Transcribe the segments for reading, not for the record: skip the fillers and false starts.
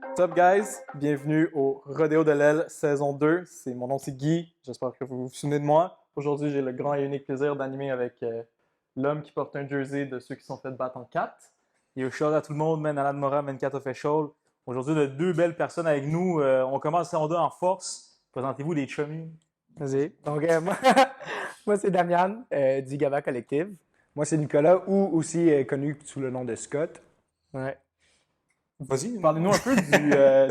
What's up guys? Bienvenue au Rodéo de l'aile saison 2. Mon nom c'est Guy, j'espère que vous vous souvenez de moi. Aujourd'hui j'ai le grand et unique plaisir d'animer avec l'homme qui porte un jersey de ceux qui sont fait battre en 4. Et shout à tout le monde, man, Alan Mora, Man 4 Official. Aujourd'hui de deux belles personnes avec nous. On commence saison 2 en force. Présentez-vous les chummies. Vas-y. Donc, moi c'est Damian du Gaba Collective. Moi, c'est Nicolas, ou aussi connu sous le nom de Scott. Ouais. Vas-y, parlez-nous un peu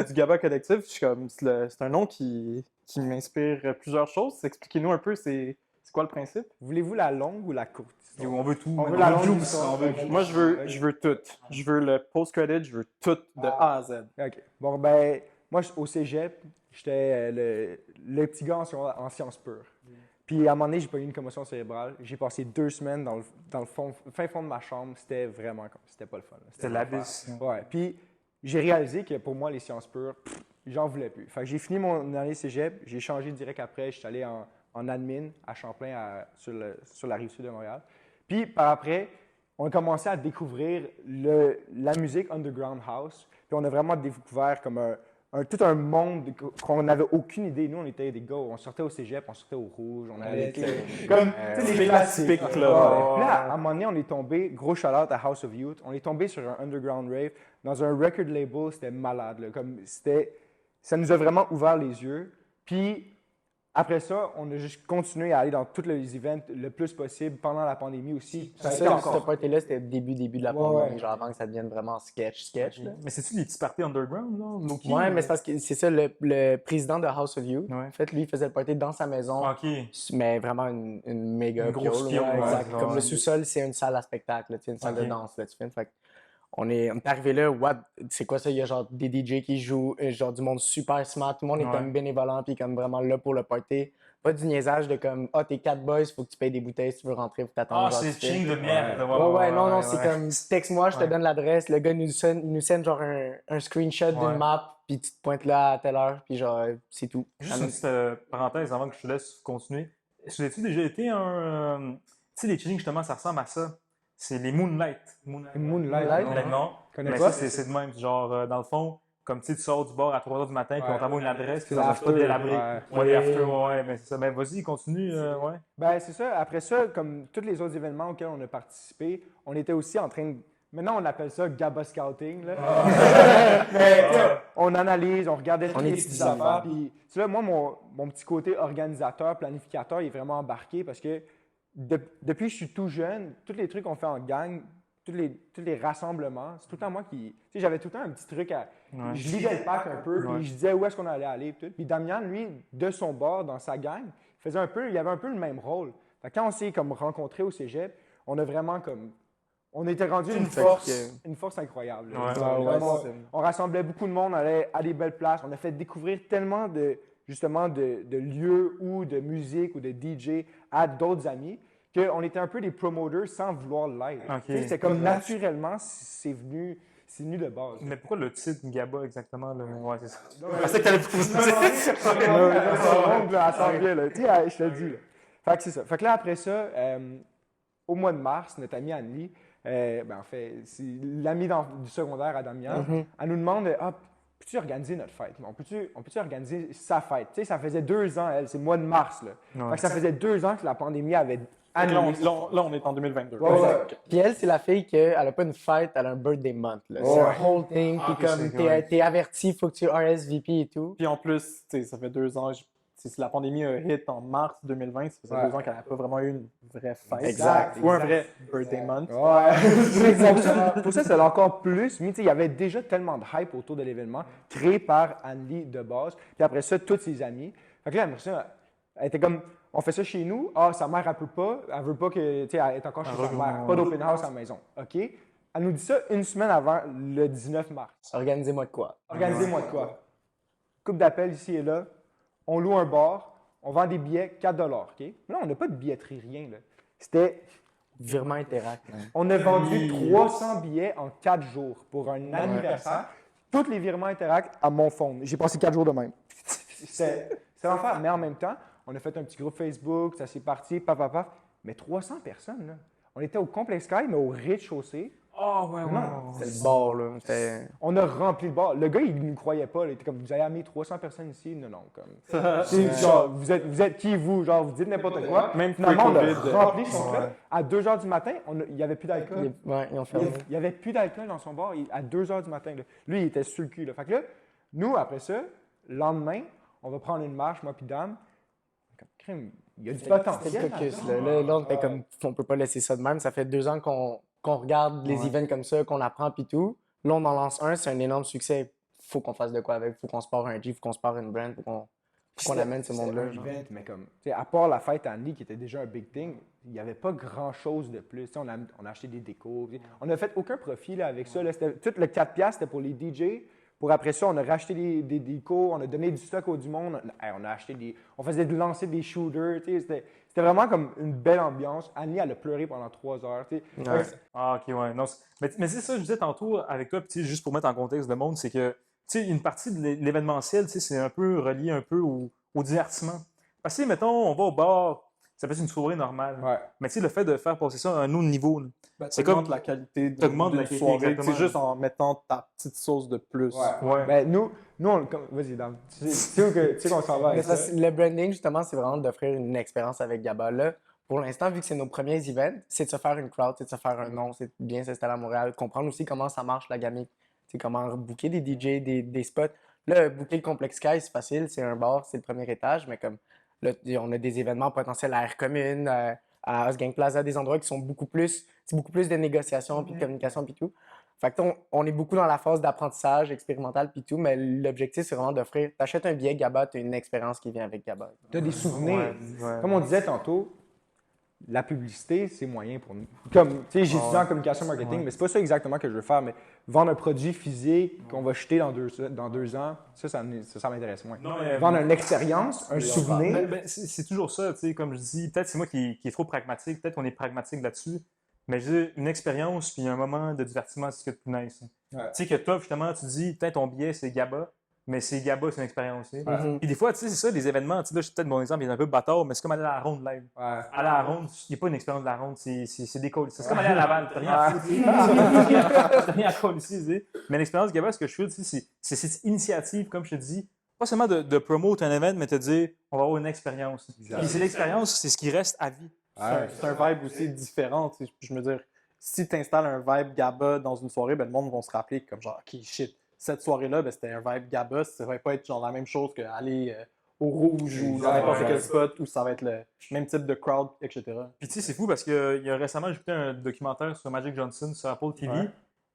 du Gaba Collective. C'est un nom qui m'inspire plusieurs choses. Expliquez-nous un peu, c'est quoi le principe? Voulez-vous la longue ou la courte? On veut tout. On veut la longue juice. histoire. Moi, je veux tout. Je veux le post-credit, je veux tout de A à Z. OK. Bon, ben, moi, au cégep, j'étais le petit gars en sciences pures. Puis, à un moment donné, j'ai pas eu une commotion cérébrale. J'ai passé 2 semaines dans le fin fond de ma chambre. C'était vraiment comme... C'était pas le fun. C'était l'abysse. Ouais. Puis, j'ai réalisé que pour moi, les sciences pures, j'en voulais plus. Fait que j'ai fini mon année cégep. J'ai changé direct après. Je suis allé en admin à Champlain, sur la rive sud de Montréal. Puis, par après, on a commencé à découvrir la musique underground house. Puis, on a vraiment découvert comme tout un monde qu'on n'avait aucune idée. Nous, on était des gars, on sortait au cégep, on sortait au rouge, on allait comme les classiques. Là. Puis là, à un moment donné, on est tombé, gros shout-out à House of Youth, on est tombé sur un underground rave dans un record label, c'était malade. Là, ça nous a vraiment ouvert les yeux. Puis après ça, on a juste continué à aller dans tous les events le plus possible pendant la pandémie aussi. Ça, ce party-là, c'était le début de la pandémie, genre avant que ça devienne vraiment sketch. Là. Mais c'est-tu les petits parties underground, là? Ouais, mais c'est parce que c'est ça, le président de House of Youth, en fait, lui, il faisait le party dans sa maison, mais vraiment une méga grosse piole. Exact. Comme ouais. le sous-sol, c'est une salle à spectacle, là, une salle de danse, là, tu fais. Fait on est arrivé là, c'est quoi ça? Il y a genre des DJ qui jouent, genre du monde super smart, tout le monde est comme bénévolant, puis comme vraiment là pour le party. Pas du niaisage de comme, t'es 4 boys, faut que tu payes des bouteilles si tu veux rentrer, faut t'attendre. C'est ching de merde. Non, c'est comme, texte-moi, je te donne l'adresse, le gars nous send genre un screenshot d'une map, puis tu te pointes là à telle heure, puis genre, c'est tout. Juste une petite parenthèse avant que je te laisse continuer. Est-ce que as-tu déjà été tu sais, les chillings, justement, ça ressemble à ça. C'est les Moonlight. Moonlight? Non. Connais Mais pas? ça, c'est de même. Genre, dans le fond, comme tu sors du bar à 3 h du matin, puis on t'envoie une adresse, puis C'est ça pas délabré. ouais, after, mais c'est ça. Ben, vas-y, continue. Ben, c'est ça. Après ça, comme tous les autres événements auxquels on a participé, on était aussi en train de. Maintenant, on appelle ça Gaba Scouting. Là. Mais on analyse, on regardait toutes les petites affaires. Puis, tu vois, moi, mon petit côté organisateur, planificateur, il est vraiment embarqué parce que depuis que je suis tout jeune, tous les trucs qu'on fait en gang, tous les rassemblements, c'est tout le temps moi qui. Tu sais, j'avais tout le temps un petit truc à. Je lidais le pack un peu, puis je disais où est-ce qu'on allait aller. Puis Damian, lui, de son bord, dans sa gang, il avait un peu le même rôle. Fait que quand on s'est comme rencontrés au cégep, on a vraiment comme. On était rendu une force incroyable. On rassemblait beaucoup de monde, on allait à des belles places. On a fait découvrir tellement de lieux ou de musique ou de DJ à d'autres amis qu'on était un peu des promoters sans vouloir l'être. C'était comme naturellement, c'est venu de base. Mais pourquoi le titre Gaba exactement? Ouais, c'est ça. Je sais que t'allais poser ça. Je te le dis. Fait que c'est ça. Fait que là, après ça, au mois de mars, notre amie Annie, en fait, c'est l'amie du secondaire à Damian, elle nous demande peux-tu organiser notre fête? On peut-tu organiser sa fête? Tu sais, ça faisait 2 ans, c'est le mois de mars. Là. Fait que ça faisait 2 ans que la pandémie avait annulé. Là, on est en 2022. Puis elle, c'est la fille qu'elle n'a pas une fête, elle a un birthday month. Là. C'est un whole thing, puis comme t'es averti, il faut que tu RSVP et tout. Puis en plus, ça fait 2 ans, si la pandémie a hit en mars 2020, ça faisait 2 ans qu'elle n'a pas vraiment eu une vraie fête. Exact. Ou un vrai birthday month. Pour ça, c'est encore plus. Mais il y avait déjà tellement de hype autour de l'événement, créé par Anne-Lee de base. Puis après ça, tous ses amis. Fait que là, elle était comme, on fait ça chez nous. Sa mère, elle veut pas que, tu sais, elle est encore chez sa mère. Pas d'open house à la maison. OK? Elle nous dit ça une semaine avant le 19 mars. Organisez-moi de quoi? Coupe d'appel ici et là. On loue un bar, on vend des billets 4 $. OK? Là, on n'a pas de billetterie, rien. Là. C'était. Virement Interact. On a vendu 300 billets en 4 jours pour un anniversaire. Tous les virements Interact à mon phone. J'ai passé 4 jours de même. C'est l'enfer. Mais en même temps, on a fait un petit groupe Facebook, ça s'est parti, paf. Mais 300 personnes, là. On était au Complexe Sky, mais au rez-de-chaussée. Oh, ouais, C'était le bar, là. On a rempli le bar. Le gars, il ne nous croyait pas. Il était comme, vous avez amené 300 personnes ici? Non, comme. Genre, vous êtes qui, vous? Genre, vous dites n'importe quoi. Même Finalement, on a pre-COVID, rempli son club. À 2 h du matin, il n'y avait plus d'alcool. Ouais, ils ont fermé. Il n'y avait plus d'alcool dans son bar à 2 h du matin. Là. Lui, il était sur le cul. Là. Fait que là, nous, après ça, le lendemain, on va prendre une marche, moi puis Dan. Comme, il y a du potentiel. C'était le caucus, là. Là, on était comme, on peut pas laisser ça de même. Ça fait 2 ans qu'on regarde les events comme ça, qu'on apprend puis tout. Là, on en lance un, c'est un énorme succès. Faut qu'on fasse de quoi avec. Faut qu'on se part un G, faut qu'on se part une brand, faut qu'on amène ce monde-là. Un event, mais comme, à part la fête à Annie, qui était déjà un big thing, il n'y avait pas grand-chose de plus. On a acheté des décos. On n'a fait aucun profit là, avec ça. Là. Tout le 4$, c'était pour les DJ. Pour après ça, on a racheté des décos, on a donné du stock au du monde. On a acheté on faisait lancer des shooters. C'était vraiment comme une belle ambiance. Annie, elle a pleuré pendant 3 heures. Ouais. Ah, ok, ouais. Non, mais c'est ça, je disais tantôt avec toi, juste pour mettre en contexte le monde, c'est que une partie de l'événementiel, c'est un peu relié un peu au divertissement. Parce que, mettons, on va au bar, ça peut être une soirée normale. Ouais. Mais le fait de faire passer ça à un autre niveau, C'est comme la qualité de la soirée. C'est juste en mettant ta petite sauce de plus. Ouais. Ben, nous vas-y, Dan. Tu sais qu'on s'en va avec ça. Le branding, justement, c'est vraiment d'offrir une expérience avec Gaba. Là, pour l'instant, vu que c'est nos premiers events, c'est de se faire une crowd, c'est de se faire un nom, c'est de bien s'installer à Montréal, comprendre aussi comment ça marche la gamique, comment booker des DJ, des spots. Là, booker le Complex Sky, c'est facile, c'est un bar, c'est le premier étage, mais comme là, on a des événements potentiels à Air Commune, à Osgang Plaza, des endroits qui sont beaucoup plus de négociations, puis de communication, puis tout. Fait que on est beaucoup dans la phase d'apprentissage expérimental, puis tout, mais l'objectif, c'est vraiment d'offrir, t'achètes un billet Gaba, t'as une expérience qui vient avec Gaba. Tu as des souvenirs. Ouais. Comme on disait tantôt, la publicité, c'est moyen pour nous. Comme, tu sais, j'ai étudié en communication marketing, mais c'est pas ça exactement que je veux faire. Mais vendre un produit physique qu'on va jeter dans 2 ans, ça m'intéresse moins. Non, vendre une expérience, un souvenir. C'est toujours ça, comme je dis. Peut-être c'est moi qui est trop pragmatique, peut-être qu'on est pragmatique là-dessus. Mais je dis, une expérience puis un moment de divertissement, c'est ce qui est le plus nice. Tu sais que toi, justement, tu dis, peut-être ton billet, c'est Gaba. Mais c'est Gaba, c'est une expérience. Puis des fois, tu sais, c'est ça, les événements. Là, peut-être mon exemple, il est un peu bâtard, mais c'est comme aller à la ronde live. Aller à la ronde, il n'y a pas une expérience de la ronde, c'est des calls. C'est comme aller à Laval, t'as rien à foutre. T'as rien à coller ici. Mais l'expérience Gaba, ce que je fais, c'est cette initiative, comme je te dis, pas seulement de promouvoir un événement, mais de te dire, on va avoir une expérience. Puis c'est l'expérience, c'est ce qui reste à vie. C'est un vibe aussi différent. Je me dire, si tu installes un vibe Gaba dans une soirée, ben, le monde va se rappeler comme genre, OK, shit. Cette soirée-là, ben, c'était un vibe Gaba, ça va pas être genre la même chose qu'aller au Rouge ou dans n'importe quel spot où ça va être le même type de crowd, etc. Puis tu sais, c'est fou parce que récemment, j'ai écouté un documentaire sur Magic Johnson sur Apple TV. Ouais.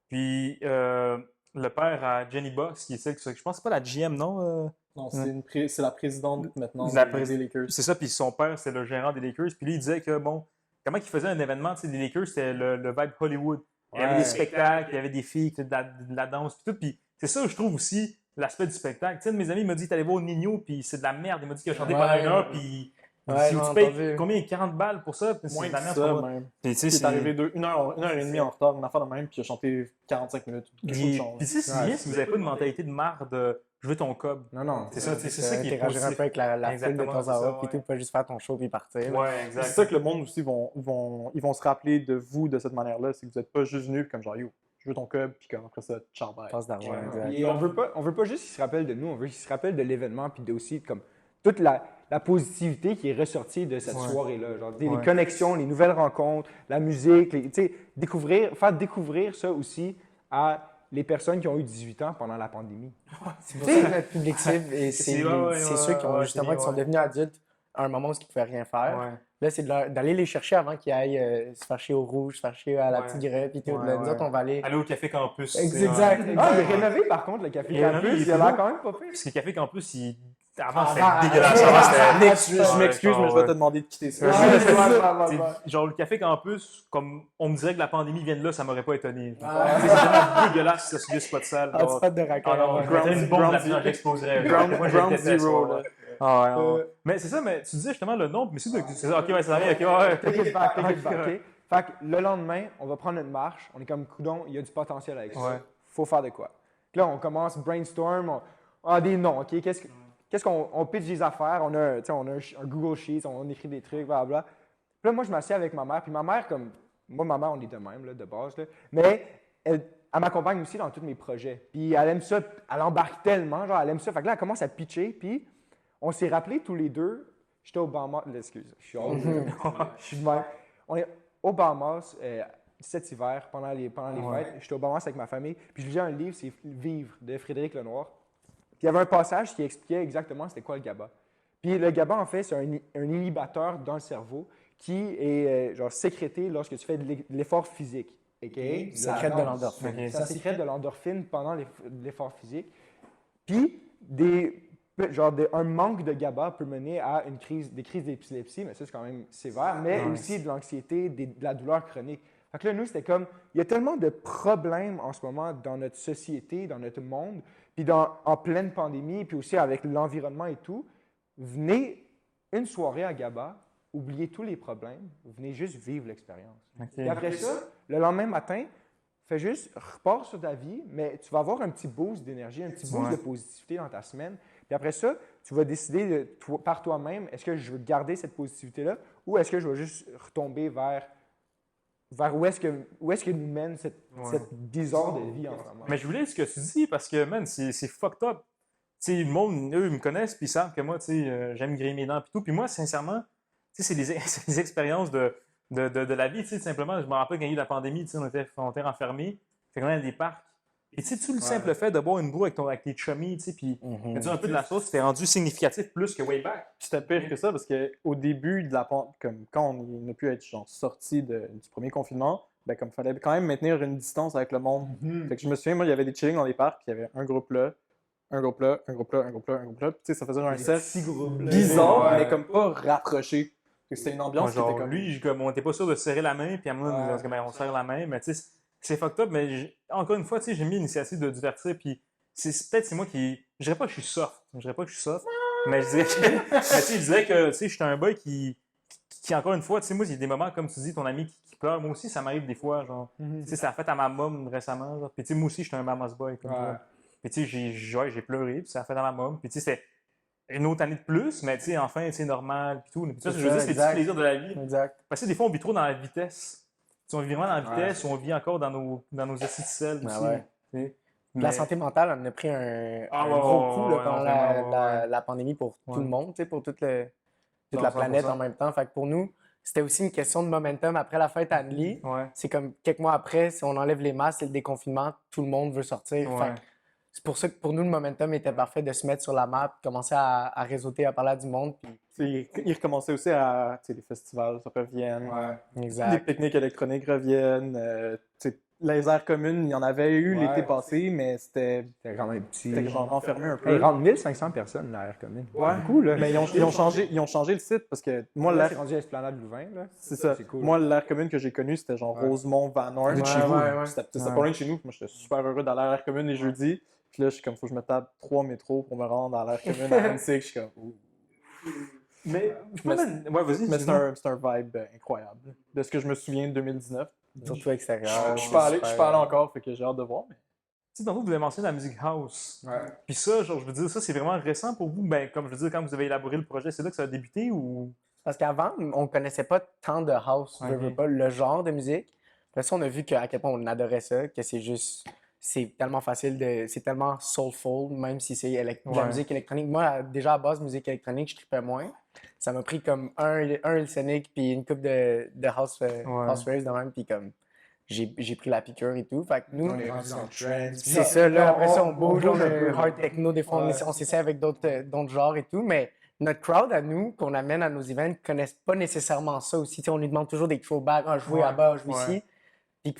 Puis le père à Jenny Box, qui est celle que je pense que c'est pas la GM, non? Non, c'est la présidente maintenant des Lakers. C'est ça, puis son père, c'est le gérant des Lakers. Puis lui, il disait que, bon, comment il faisait un événement, tu sais, des Lakers, c'était le vibe Hollywood. Il y avait des spectacles, il y avait des filles, de la danse, puis tout. Puis c'est ça, je trouve aussi, l'aspect du spectacle. Tu sais, un de mes amis, il m'a dit, t'allais voir Nino, puis c'est de la merde. Il m'a dit qu'il a chanté pendant 1 heure, puis si tu payes combien? 40 balles pour ça? Moins de la que merde ça, pour moi. même. Puis, Il est arrivé une heure et demie en retard, une affaire de même, puis il a chanté 45 minutes. Puis tu sais, c'est bien si vous n'avez pas une mentalité de marre de je veux ton cob. Non. C'est ça qui est interagir un peu avec la foule de temps à autre, puis tout, pas juste faire ton show puis partir. Ouais, C'est exact. ça que le monde aussi ils vont se rappeler de vous de cette manière-là, c'est que vous n'êtes pas juste venu comme genre yo, je veux ton cub, puis comme après ça, ciao bye. Passe d'argent. exact. Et on veut pas juste qu'ils se rappellent de nous, on veut qu'ils se rappellent de l'événement, puis aussi comme toute la positivité qui est ressortie de cette soirée-là. Genre, les connexions, les nouvelles rencontres, la musique, faire découvrir ça aussi à les personnes qui ont eu 18 ans pendant la pandémie. C'est pour ça que notre public cible, et c'est ceux qui ont justement qui sont devenus adultes à un moment où ils ne pouvaient rien faire. Ouais. Là, c'est d'aller les chercher avant qu'ils aillent se faire chier au Rouge, se faire chier à la petite grève, puis tout. Là, nous autres, on va aller. Aller au Café Campus. Exact. Il est rénové par contre, le Café Campus, il a l'air quand même pas pire. Parce que le Café Campus, avant, c'était dégueulasse. Je m'excuse, mais je vais te demander de quitter ça. Genre, le Café Campus, comme on me dirait que la pandémie vient de là, ça m'aurait pas étonné. C'est tellement dégueulasse que ça subisse pas de salle. Ah, tu pas de raccord. Ah non, je mettrais une bombe là-dedans, j'exploserais. Ground Zero, là. Ah ouais. Mais c'est ça, mais tu disais justement le nombre, mais c'est ça. Ok, ouais, ça arrive, ok, ouais. Take it back, ok? Fait que le lendemain, on va prendre une marche, on est comme coudon, il y a du potentiel avec ça. Ouais. Faut faire de quoi. Là, on commence brainstorm, on a des noms, ok? Qu'est-ce qu'on pitch des affaires, on a un Google Sheets, on écrit des trucs, blablabla. Puis là, moi, je m'assieds avec ma mère, puis ma mère, comme, Moi, ma mère, on est de même, là, de base. Là. Mais elle m'accompagne aussi dans tous mes projets. Puis elle aime ça, elle embarque tellement, genre, elle aime ça. Fait que là, elle commence à pitcher. Puis on s'est rappelé tous les deux. J'étais au Bahamas. Excuse, je suis hors de- je suis de même. On est au Bahamas cet hiver, pendant les fêtes. J'étais au Bahamas avec ma famille. Puis je lisais un livre, c'est Vivre de Frédéric Lenoir. Puis il y avait un passage qui expliquait exactement c'était quoi le GABA. Puis le GABA, en fait, c'est un inhibiteur dans le cerveau qui est genre sécrété lorsque tu fais de l'effort physique. OK? Ça sécrète de l'endorphine. Ça sécrète de l'endorphine pendant l'effort physique. Puis, un manque de GABA peut mener à des crises d'épilepsie, mais ça, c'est quand même sévère, mais aussi de l'anxiété, de la douleur chronique. Fait que là, nous, c'était comme, il y a tellement de problèmes en ce moment dans notre société, dans notre monde, puis en pleine pandémie, puis aussi avec l'environnement et tout. Venez une soirée à GABA, oubliez tous les problèmes, venez juste vivre l'expérience. Et après ça, le lendemain matin, fais juste, repars sur ta vie, mais tu vas avoir un petit boost d'énergie, un petit boost de positivité dans ta semaine. Puis après ça, tu vas décider par toi-même, est-ce que je veux garder cette positivité-là ou est-ce que je vais juste retomber vers où est-ce que nous mène cette bizarre de vie en ce moment. Mais je voulais ce que tu dis parce que, man, c'est fucked up. Tu sais, le monde, eux, ils me connaissent puis ils savent que moi, tu sais, j'aime griller mes dents et tout. Puis moi, sincèrement, tu sais, c'est des expériences de la vie, tu sais, simplement. Je me rappelle quand il y a eu la pandémie, tu sais, on était renfermés, fait qu'on allait dans des parcs. Et tu sais, tout le simple fait de boire une bourre avec tes chummies, tu sais, puis mettre un peu de la sauce, c'était rendu significatif plus que way back. Puis c'était pire que ça parce qu'au début de comme quand on a pu être genre, sorti du premier confinement, ben comme il fallait quand même maintenir une distance avec le monde. Fait que je me souviens, moi, il y avait des chillings dans les parcs, puis il y avait un groupe là, un groupe là, un groupe là, un groupe là, un groupe là. Puis tu sais, ça faisait un set bizarre, mais comme pas rapproché. Fait que c'était une ambiance qui était Genre, comme... lui, on était pas sûr de serrer la main, puis à moi, on serre la main, mais tu sais, c'est fucked up, mais encore une fois, tu sais, j'ai mis l'initiative de divertir, puis peut-être c'est moi qui... Je dirais pas que je suis soft, mais je dirais que, mais, tu sais, je dirais que, tu sais, je suis un boy qui encore une fois, tu sais, moi, il y a des moments, comme tu dis, ton ami qui pleure, moi aussi, ça m'arrive des fois, genre, tu sais, ça a fait à ma mom récemment, genre, puis tu sais, moi aussi, je suis un mama's boy, comme toi. Puis tu sais, j'ai pleuré, puis ça a fait à ma mom, puis tu sais, c'était une autre année de plus, mais tu sais, enfin, c'est normal, puis tout. Puis ça, je veux dire, c'est les petits plaisirs de la vie. Exact. Parce que des fois, on vit trop dans la vitesse. T'sais, on vit vraiment dans la vitesse ou on vit encore dans nos acides de sel aussi. La santé mentale en a pris un gros coup là, pendant la pandémie pour tout le monde, pour toute la planète en même temps. Fait que pour nous, c'était aussi une question de momentum. Après la fête à Anneli, c'est comme quelques mois après, si on enlève les masques et le déconfinement, tout le monde veut sortir. Fait que c'est pour ça que pour nous, le momentum était parfait de se mettre sur la map, commencer à réseauter, à parler à du monde. Puis... Ils recommençaient aussi à... Les festivals ça reviennent. Exact. Les pique-niques électroniques reviennent. Les aires communes, il y en avait eu l'été passé, mais c'était quand même petit. C'était genre enfermé un peu. Il rentre 1500 personnes, l'aire commune. Ouais. Beaucoup, là. Mais ils ont changé le site parce que moi, là, c'est rendu à Esplanade Louvain, là. C'est ça. C'est cool. Moi, l'aire commune que j'ai connue, c'était genre Rosemont, Van Horn. Chez vous. C'était pas loin de chez nous. Moi, j'étais super heureux d'aller à l'aire commune les jeudis. Puis là, je suis comme, faut que je me tape 3 métros pour me rendre à l'aire commune à Annecy. Je suis comme, ouh. Mais vas-y. Mais c'est un vibe incroyable. De ce que je me souviens de 2019. Surtout extérieur. Je suis pas allé encore, fait que j'ai hâte de voir. Mais... Tu sais, tantôt, vous avez mentionné la musique house. Puis ça, genre, je veux dire, ça, c'est vraiment récent pour vous. Ben, comme je veux dire, quand vous avez élaboré le projet, c'est là que ça a débuté ou. Parce qu'avant, on ne connaissait pas tant de house, pas le genre de musique. Après ça, on a vu à quel point on adorait ça, que c'est tellement facile, c'est tellement soulful, même si c'est de la musique électronique. Moi, déjà à base, musique électronique, je trippais moins. Ça m'a pris comme un Sonic puis une coupe de house waves de même, puis comme j'ai pris la piqûre et tout. Fait que nous, on est rendu en trance. c'est ça, là, après ça, on bouge, on est hard techno, des fois on s'essaie avec d'autres genres et tout, mais notre crowd à nous, qu'on amène à nos events, ne connaissent pas nécessairement ça aussi. T'sais, on nous demande toujours des throwbacks, jouer là-bas, jouer ici. Puis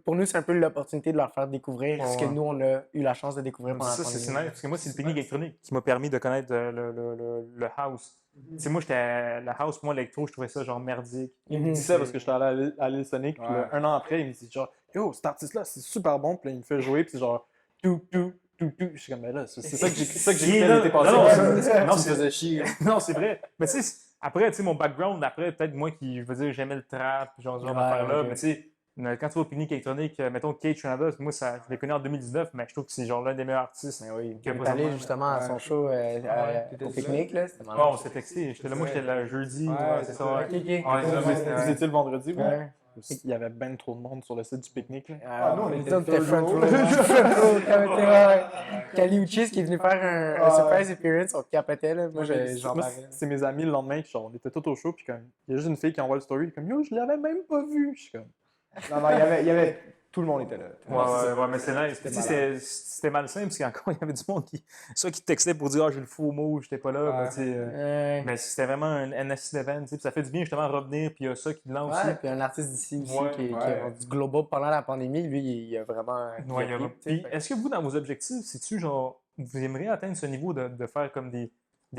pour nous, c'est un peu l'opportunité de leur faire découvrir ce que nous, on a eu la chance de découvrir pendant la pandémie. C'est nice, parce que moi, c'est le pique-nique électronique qui m'a permis de connaître le house. Tu sais, moi, la house, pour moi, l'électro, je trouvais ça genre merdique. Il me dit ça parce que j'étais allé à l'île Sonic, puis là, un an après, il me dit genre, yo, cet artiste-là, c'est super bon, puis là, il me fait jouer, puis c'est genre, tout. Je suis comme, mais là, c'est ça que j'ai fait l'été passé. Non, ça faisait chier. Non, c'est vrai. Mais tu sais, après, tu sais, mon background, peut-être moi qui, je veux dire, j'aimais le trap, genre ce genre d'affaires-là, mais tu sais, quand tu vas au pique-nique électronique, mettons Kate Trinada, moi, je l'ai connu en 2019, mais je trouve que c'est genre l'un des meilleurs artistes. Tu es allé justement à son show au pique-nique, là. On s'est texté. J'étais là, moi, j'étais là jeudi. C'est ça. Vous étiez le vendredi, oui? Il y avait ben trop de monde sur le site du pique-nique. Là. Ah, nous, on était on était third front row. row. Front row, capotait, ouais. Kaliuchis qui est venu faire un surprise appearance, on capotait, là. Moi, j'en Moi, parlais. c'est mes amis le lendemain, genre, on était tous au show, puis comme, il y a juste une fille qui envoie le story, comme yo, je l'avais même pas vu. Je suis comme, Non, il y avait. Tout le monde était là. Ouais, mais c'est nice. Puis, tu sais, c'était malsain parce qu'encore, il y avait du monde qui textait pour dire, j'ai le faux mot, j'étais pas là. Ouais. Ben, tu sais, mais c'était vraiment un NSC event, tu sais, puis ça fait du bien justement revenir, puis il y a ça qui lance aussi. Ouais, puis un artiste d'ici aussi Ouais, qui est ouais. rendu global pendant la pandémie, lui, il a vraiment. Ouais, il y a- cliqué, tu sais, Puis, fait que- est-ce que vous, dans vos objectifs, c'est-tu genre, vous aimeriez atteindre ce niveau de faire comme des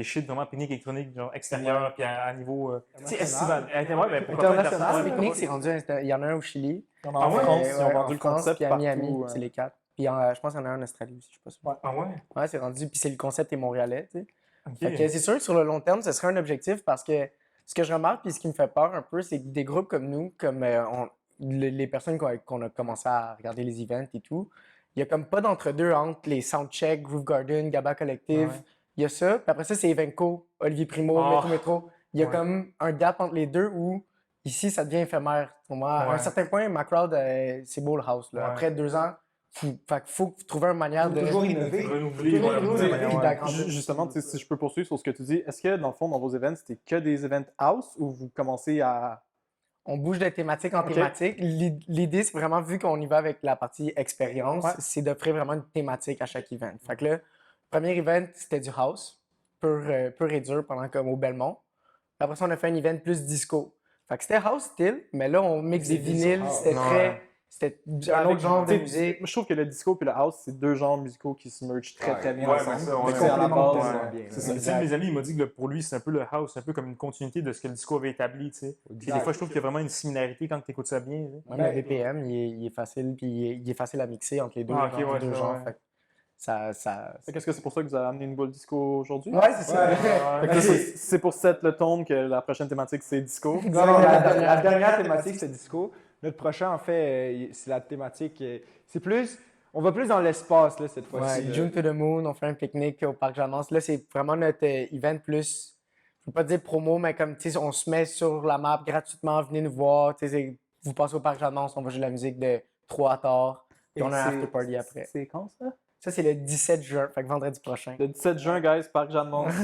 shit vraiment pique-nique électronique, genre extérieur, puis à niveau. Tu sais, estival. Ouais, mais pourquoi pas International, Ah, international? Pique-Nique, c'est rendu. Il y en a un au Chili. il y en a en ouais? France, ils ont Ouais, vendu en le France, concept puis à partout. Miami, c'est les 4. Puis je pense qu'il y en a un en Australie aussi, je sais pas sûr. Ah ouais? Ouais, c'est rendu. Puis c'est le concept est montréalais, tu sais. Ok. Fait que c'est sûr que sur le long terme, ce serait un objectif parce que ce que je remarque puis ce qui me fait peur un peu, c'est que des groupes comme nous, comme les personnes qu'on a commencé à regarder les events et tout, il y a comme pas d'entre-deux entre les Soundcheck, Groove Garden, Gaba Collective. Ouais. Il y a ça, puis après ça, c'est Evenco, Olivier Primo, Oh. Métro Métro. Il y a Ouais. comme un gap entre les deux où ici, ça devient éphémère. Pour moi, à un Ouais. certain point, ma crowd, c'est beau le house. Là. Ouais. Après 2 ans, faut trouver une manière de. Toujours innover. Renouveler, Toujours ouais, renouveler. ouais, ouais. D'agrandir. Justement, tu sais, si je peux poursuivre sur ce que tu dis, est-ce que dans le fond, dans vos events, c'était que des events house ou vous commencez à. On bouge de thématique en Ok. thématique. L'idée, c'est vraiment, vu qu'on y va avec la partie expérience, Ouais. c'est d'offrir vraiment une thématique à chaque event. Fait que là, le premier event, c'était du house, pur et dur, pendant comme au Belmont. Après ça, on a fait un event plus disco. Fait que c'était house still, mais là, on mixe des vinyles, c'était Ouais. C'était un autre genre de Tu sais, musique. Je trouve que le disco et le house, c'est deux genres musicaux qui se mergent très Ouais. très bien Ouais, ensemble. mais ça, ouais. Fait que c'est à la Complément base, tellement ouais, bien. c'est Mais ça. tu sais, mes amis, ils m'ont dit que pour lui, c'est un peu le house, c'est un peu comme une continuité de ce que le disco avait établi, tu sais. Puis des fois, je trouve qu'il y a vraiment une similarité quand tu écoutes ça bien. tu sais. Même le BPM, il est facile, puis il est facile à mixer entre les deux, Ah, ok, entre ouais, les deux ça, genres. ouais. Fait que ça... Fait qu'est-ce que c'est pour ça que vous avez amené une boule disco aujourd'hui? Ouais, c'est ça. Fait que là, c'est pour set le tone que la prochaine thématique, c'est disco. Non, non, la dernière thématique, c'est disco. Notre prochain, en fait, c'est la thématique. C'est plus. On va plus dans l'espace, là, cette fois-ci. Ouais, là. June to the Moon, on fait un pique-nique au Parc Jean-Mance. Là, c'est vraiment notre event plus, je ne veux pas dire promo, mais comme, tu sais, on se met sur la map gratuitement, venez nous voir. Tu sais, vous passez au Parc Jean-Mance, on va jouer de la musique de 3 à tard, puis on a un after party après. C'est quand ça? Ça, c'est le 17 juin, fait que vendredi prochain. Le 17 juin, guys, Parc Jeanne-Mance.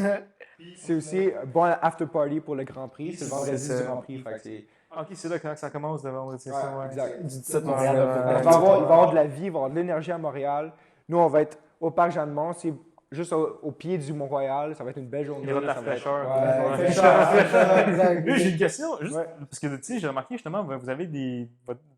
C'est aussi un bon after party pour le Grand Prix. C'est le vendredi C'est ça. du Grand Prix. Fait que c'est. Ok, c'est là quand ça commence de vendredi, c'est ça, ouais. Exact. Du 17 Ouais, Montréal. ouais, là, ouais. pour Il va y avoir de la vie, il va y avoir de l'énergie à Montréal. Nous, on va être au Parc Jeanne-Mance. C'est juste au pied du Mont-Royal. Ça va être une belle journée. Il y aura de la Ça va être- fraîcheur. Ouais, Ouais. fraîcheur. Exact. Là, j'ai une question, juste Ouais. parce que tu sais, j'ai remarqué justement, vous avez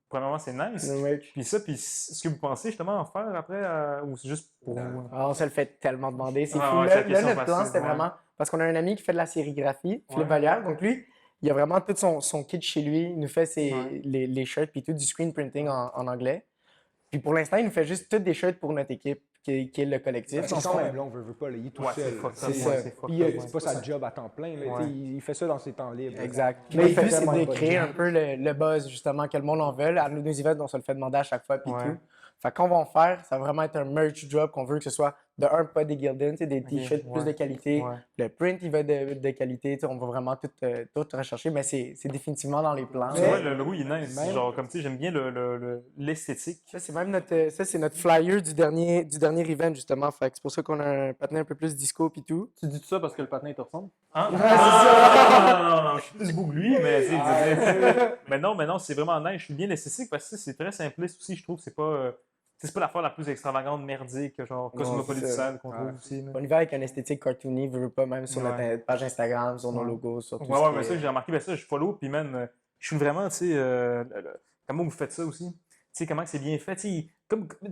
premièrement, c'est nice. Le merch. Puis ça, puis ce que vous pensez justement en faire après, ou c'est juste pour. Ah, on se le fait tellement demander. C'est Ah fou. ouais, Là, c'est la question notre plan, facile, c'était ouais. vraiment. Parce qu'on a un ami qui fait de la sérigraphie, Philippe Ouais. Vallière. Donc, lui, il a vraiment tout son kit chez lui. Il nous fait Ouais. les shirts puis tout, du screen printing en anglais. Puis pour l'instant, il nous fait juste toutes des shirts pour notre équipe, qui est le collectif. C'est quand même long, veut pas. Là, il est tout Ouais, seul. c'est fucked C'est up, ça. ouais, c'est fucked Puis up, c'est ouais. pas sa job à temps plein. Là, Ouais. tu sais, il fait ça dans ses temps libres. Exact. Puis Mais le il fait but, c'est tellement de une bonne créer job. un peu le buzz, justement, que le monde en veut. À nos events, on se le fait demander à chaque fois, puis Ouais. tout. Fait qu'on va en faire, ça va vraiment être un merch drop qu'on veut que ce soit de un pas des Gildan, tu sais, des t-shirts ouais. plus de qualité. Ouais. Le print, il va être de qualité. Tu sais, on va vraiment tout rechercher, mais c'est définitivement dans les plans. Tu vois, le logo, il est nice. Même- Genre, comme tu sais, j'aime bien l'esthétique. Ça, c'est même notre flyer du dernier event, justement. Fait que c'est pour ça qu'on a un patin un peu plus disco puis tout. Tu dis tout ça parce que le patin te ressemble? Hein? Non, je suis plus beau que lui, mais tu sais, mais non, c'est vraiment nice. Je suis bien l'esthétique parce que c'est très simpliste aussi, je trouve. C'est pas l'affaire la plus extravagante, merdique, genre cosmopolitane qu'on trouve aussi. là. On y va avec une esthétique cartoony, veut pas même sur Ouais. notre page Instagram, sur nos Ouais. logos, sur tout Ouais, ce ouais, qui mais est- ça, j'ai remarqué, ben ça, je follow, puis man, je suis vraiment, tu sais, comment vous faites ça aussi? Tu sais, comment que c'est bien fait, tu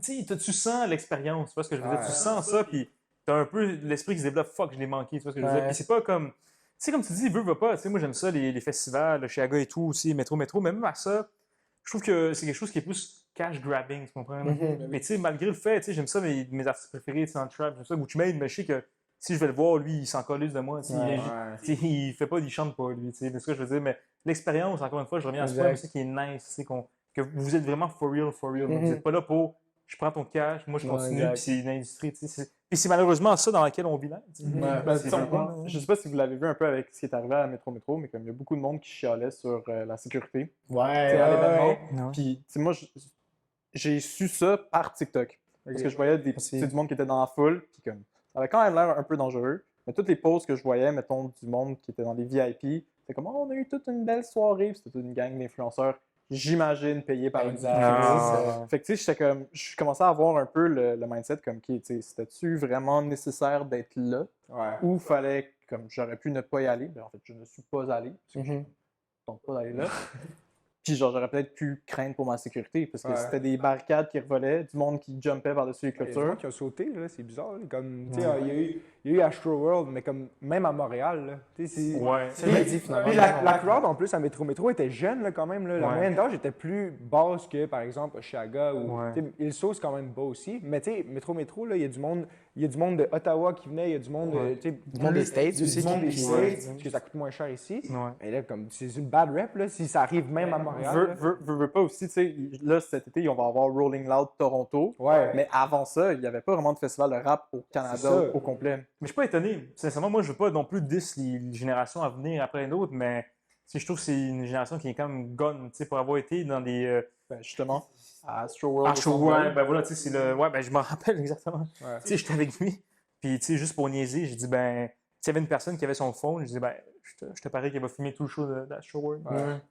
sais, tu sens l'expérience, tu vois ce que je veux dire? Ouais. Tu sens ça, puis t'as un peu l'esprit qui se développe, fuck, je l'ai manqué, tu vois ce que je veux dire? Ouais. Puis c'est pas comme, tu sais, comme tu dis, veut pas, tu sais, moi j'aime ça, les festivals, le Chiaga et tout aussi, métro, mais même à ça, je trouve que c'est quelque chose qui est plus cash grabbing, tu comprends? Mhm. Mais tu sais, malgré le fait, tu sais, j'aime ça, mes artistes préférés, tu sais, en trap, j'aime ça, Gucci Mane, mais je sais que si je vais le voir, lui, il s'en calisse de moi, tu sais, Ouais. tu sais, il fait pas, il chante pas, lui, tu sais, c'est ce que je veux dire, mais l'expérience, encore une fois, je reviens à ce point, Exact. c'est ça qui est nice, tu sais, que vous êtes vraiment for real, donc Mhm. vous êtes pas là pour, je prends ton cash, moi je Ouais, continue, exact. puis c'est une industrie, tu sais, Puis c'est malheureusement ça dans laquelle on vit là. Je sais pas si vous l'avez vu un peu avec ce qui est arrivé à Métro Métro, mais comme il y a beaucoup de monde qui chialait sur la sécurité à l'événement. Puis moi, j'ai su ça par TikTok. Parce que je voyais du monde qui était dans la foule, puis comme ça avait quand même l'air un peu dangereux. Mais toutes les posts que je voyais, mettons, du monde qui était dans les VIP, c'était comme on a eu toute une belle soirée, puis c'était toute une gang d'influenceurs, j'imagine, payés par une Fait que tu sais, je commençais à avoir un peu le mindset comme qui, tu sais, c'était-tu vraiment nécessaire d'être là? Ou fallait, comme j'aurais pu ne pas y aller? Ben, en fait, je ne suis pas allé, parce que je ne tente pas d'aller là. Puis genre, j'aurais peut-être pu craindre pour ma sécurité, parce que c'était des barricades qui revolaient, du monde qui jumpait par-dessus les clôtures. Il y a des gens qui ont sauté, là, c'est bizarre. Là, comme, il y a eu Astro World, mais comme, même à Montréal. Là, c'est dit finalement. Puis la crowd, en plus, à Métro Métro, était jeune là, quand même. Là. La moyenne d'âge était plus basse que, par exemple, Oshiaga. Ils sautent quand même bas aussi. Mais tu sais, Métro Métro, il y a du monde. Il y a du monde de Ottawa qui venait, il y a du monde, du monde des States aussi. Du monde des States, parce que ça coûte moins cher ici. Et là, comme c'est une bad rep, là, si ça arrive même à Montréal. Veux pas aussi, tu sais, là, cet été, on va avoir Rolling Loud Toronto. Mais avant ça, il n'y avait pas vraiment de festival de rap au Canada au complet. Mais je suis pas étonné. Sincèrement, moi, je veux pas non plus diss les générations à venir après les autres, mais je trouve que c'est une génération qui est quand même gone, pour avoir été dans des... justement, à Astro World. Ben voilà, tu sais, c'est le... Ouais, ben je me rappelle exactement. Tu sais, j'étais avec lui, puis tu sais, juste pour niaiser, j'ai dit, ben... S'il y avait une personne qui avait son phone, je dis, ben, je te parie qu'elle va filmer tout le show d'Astro World.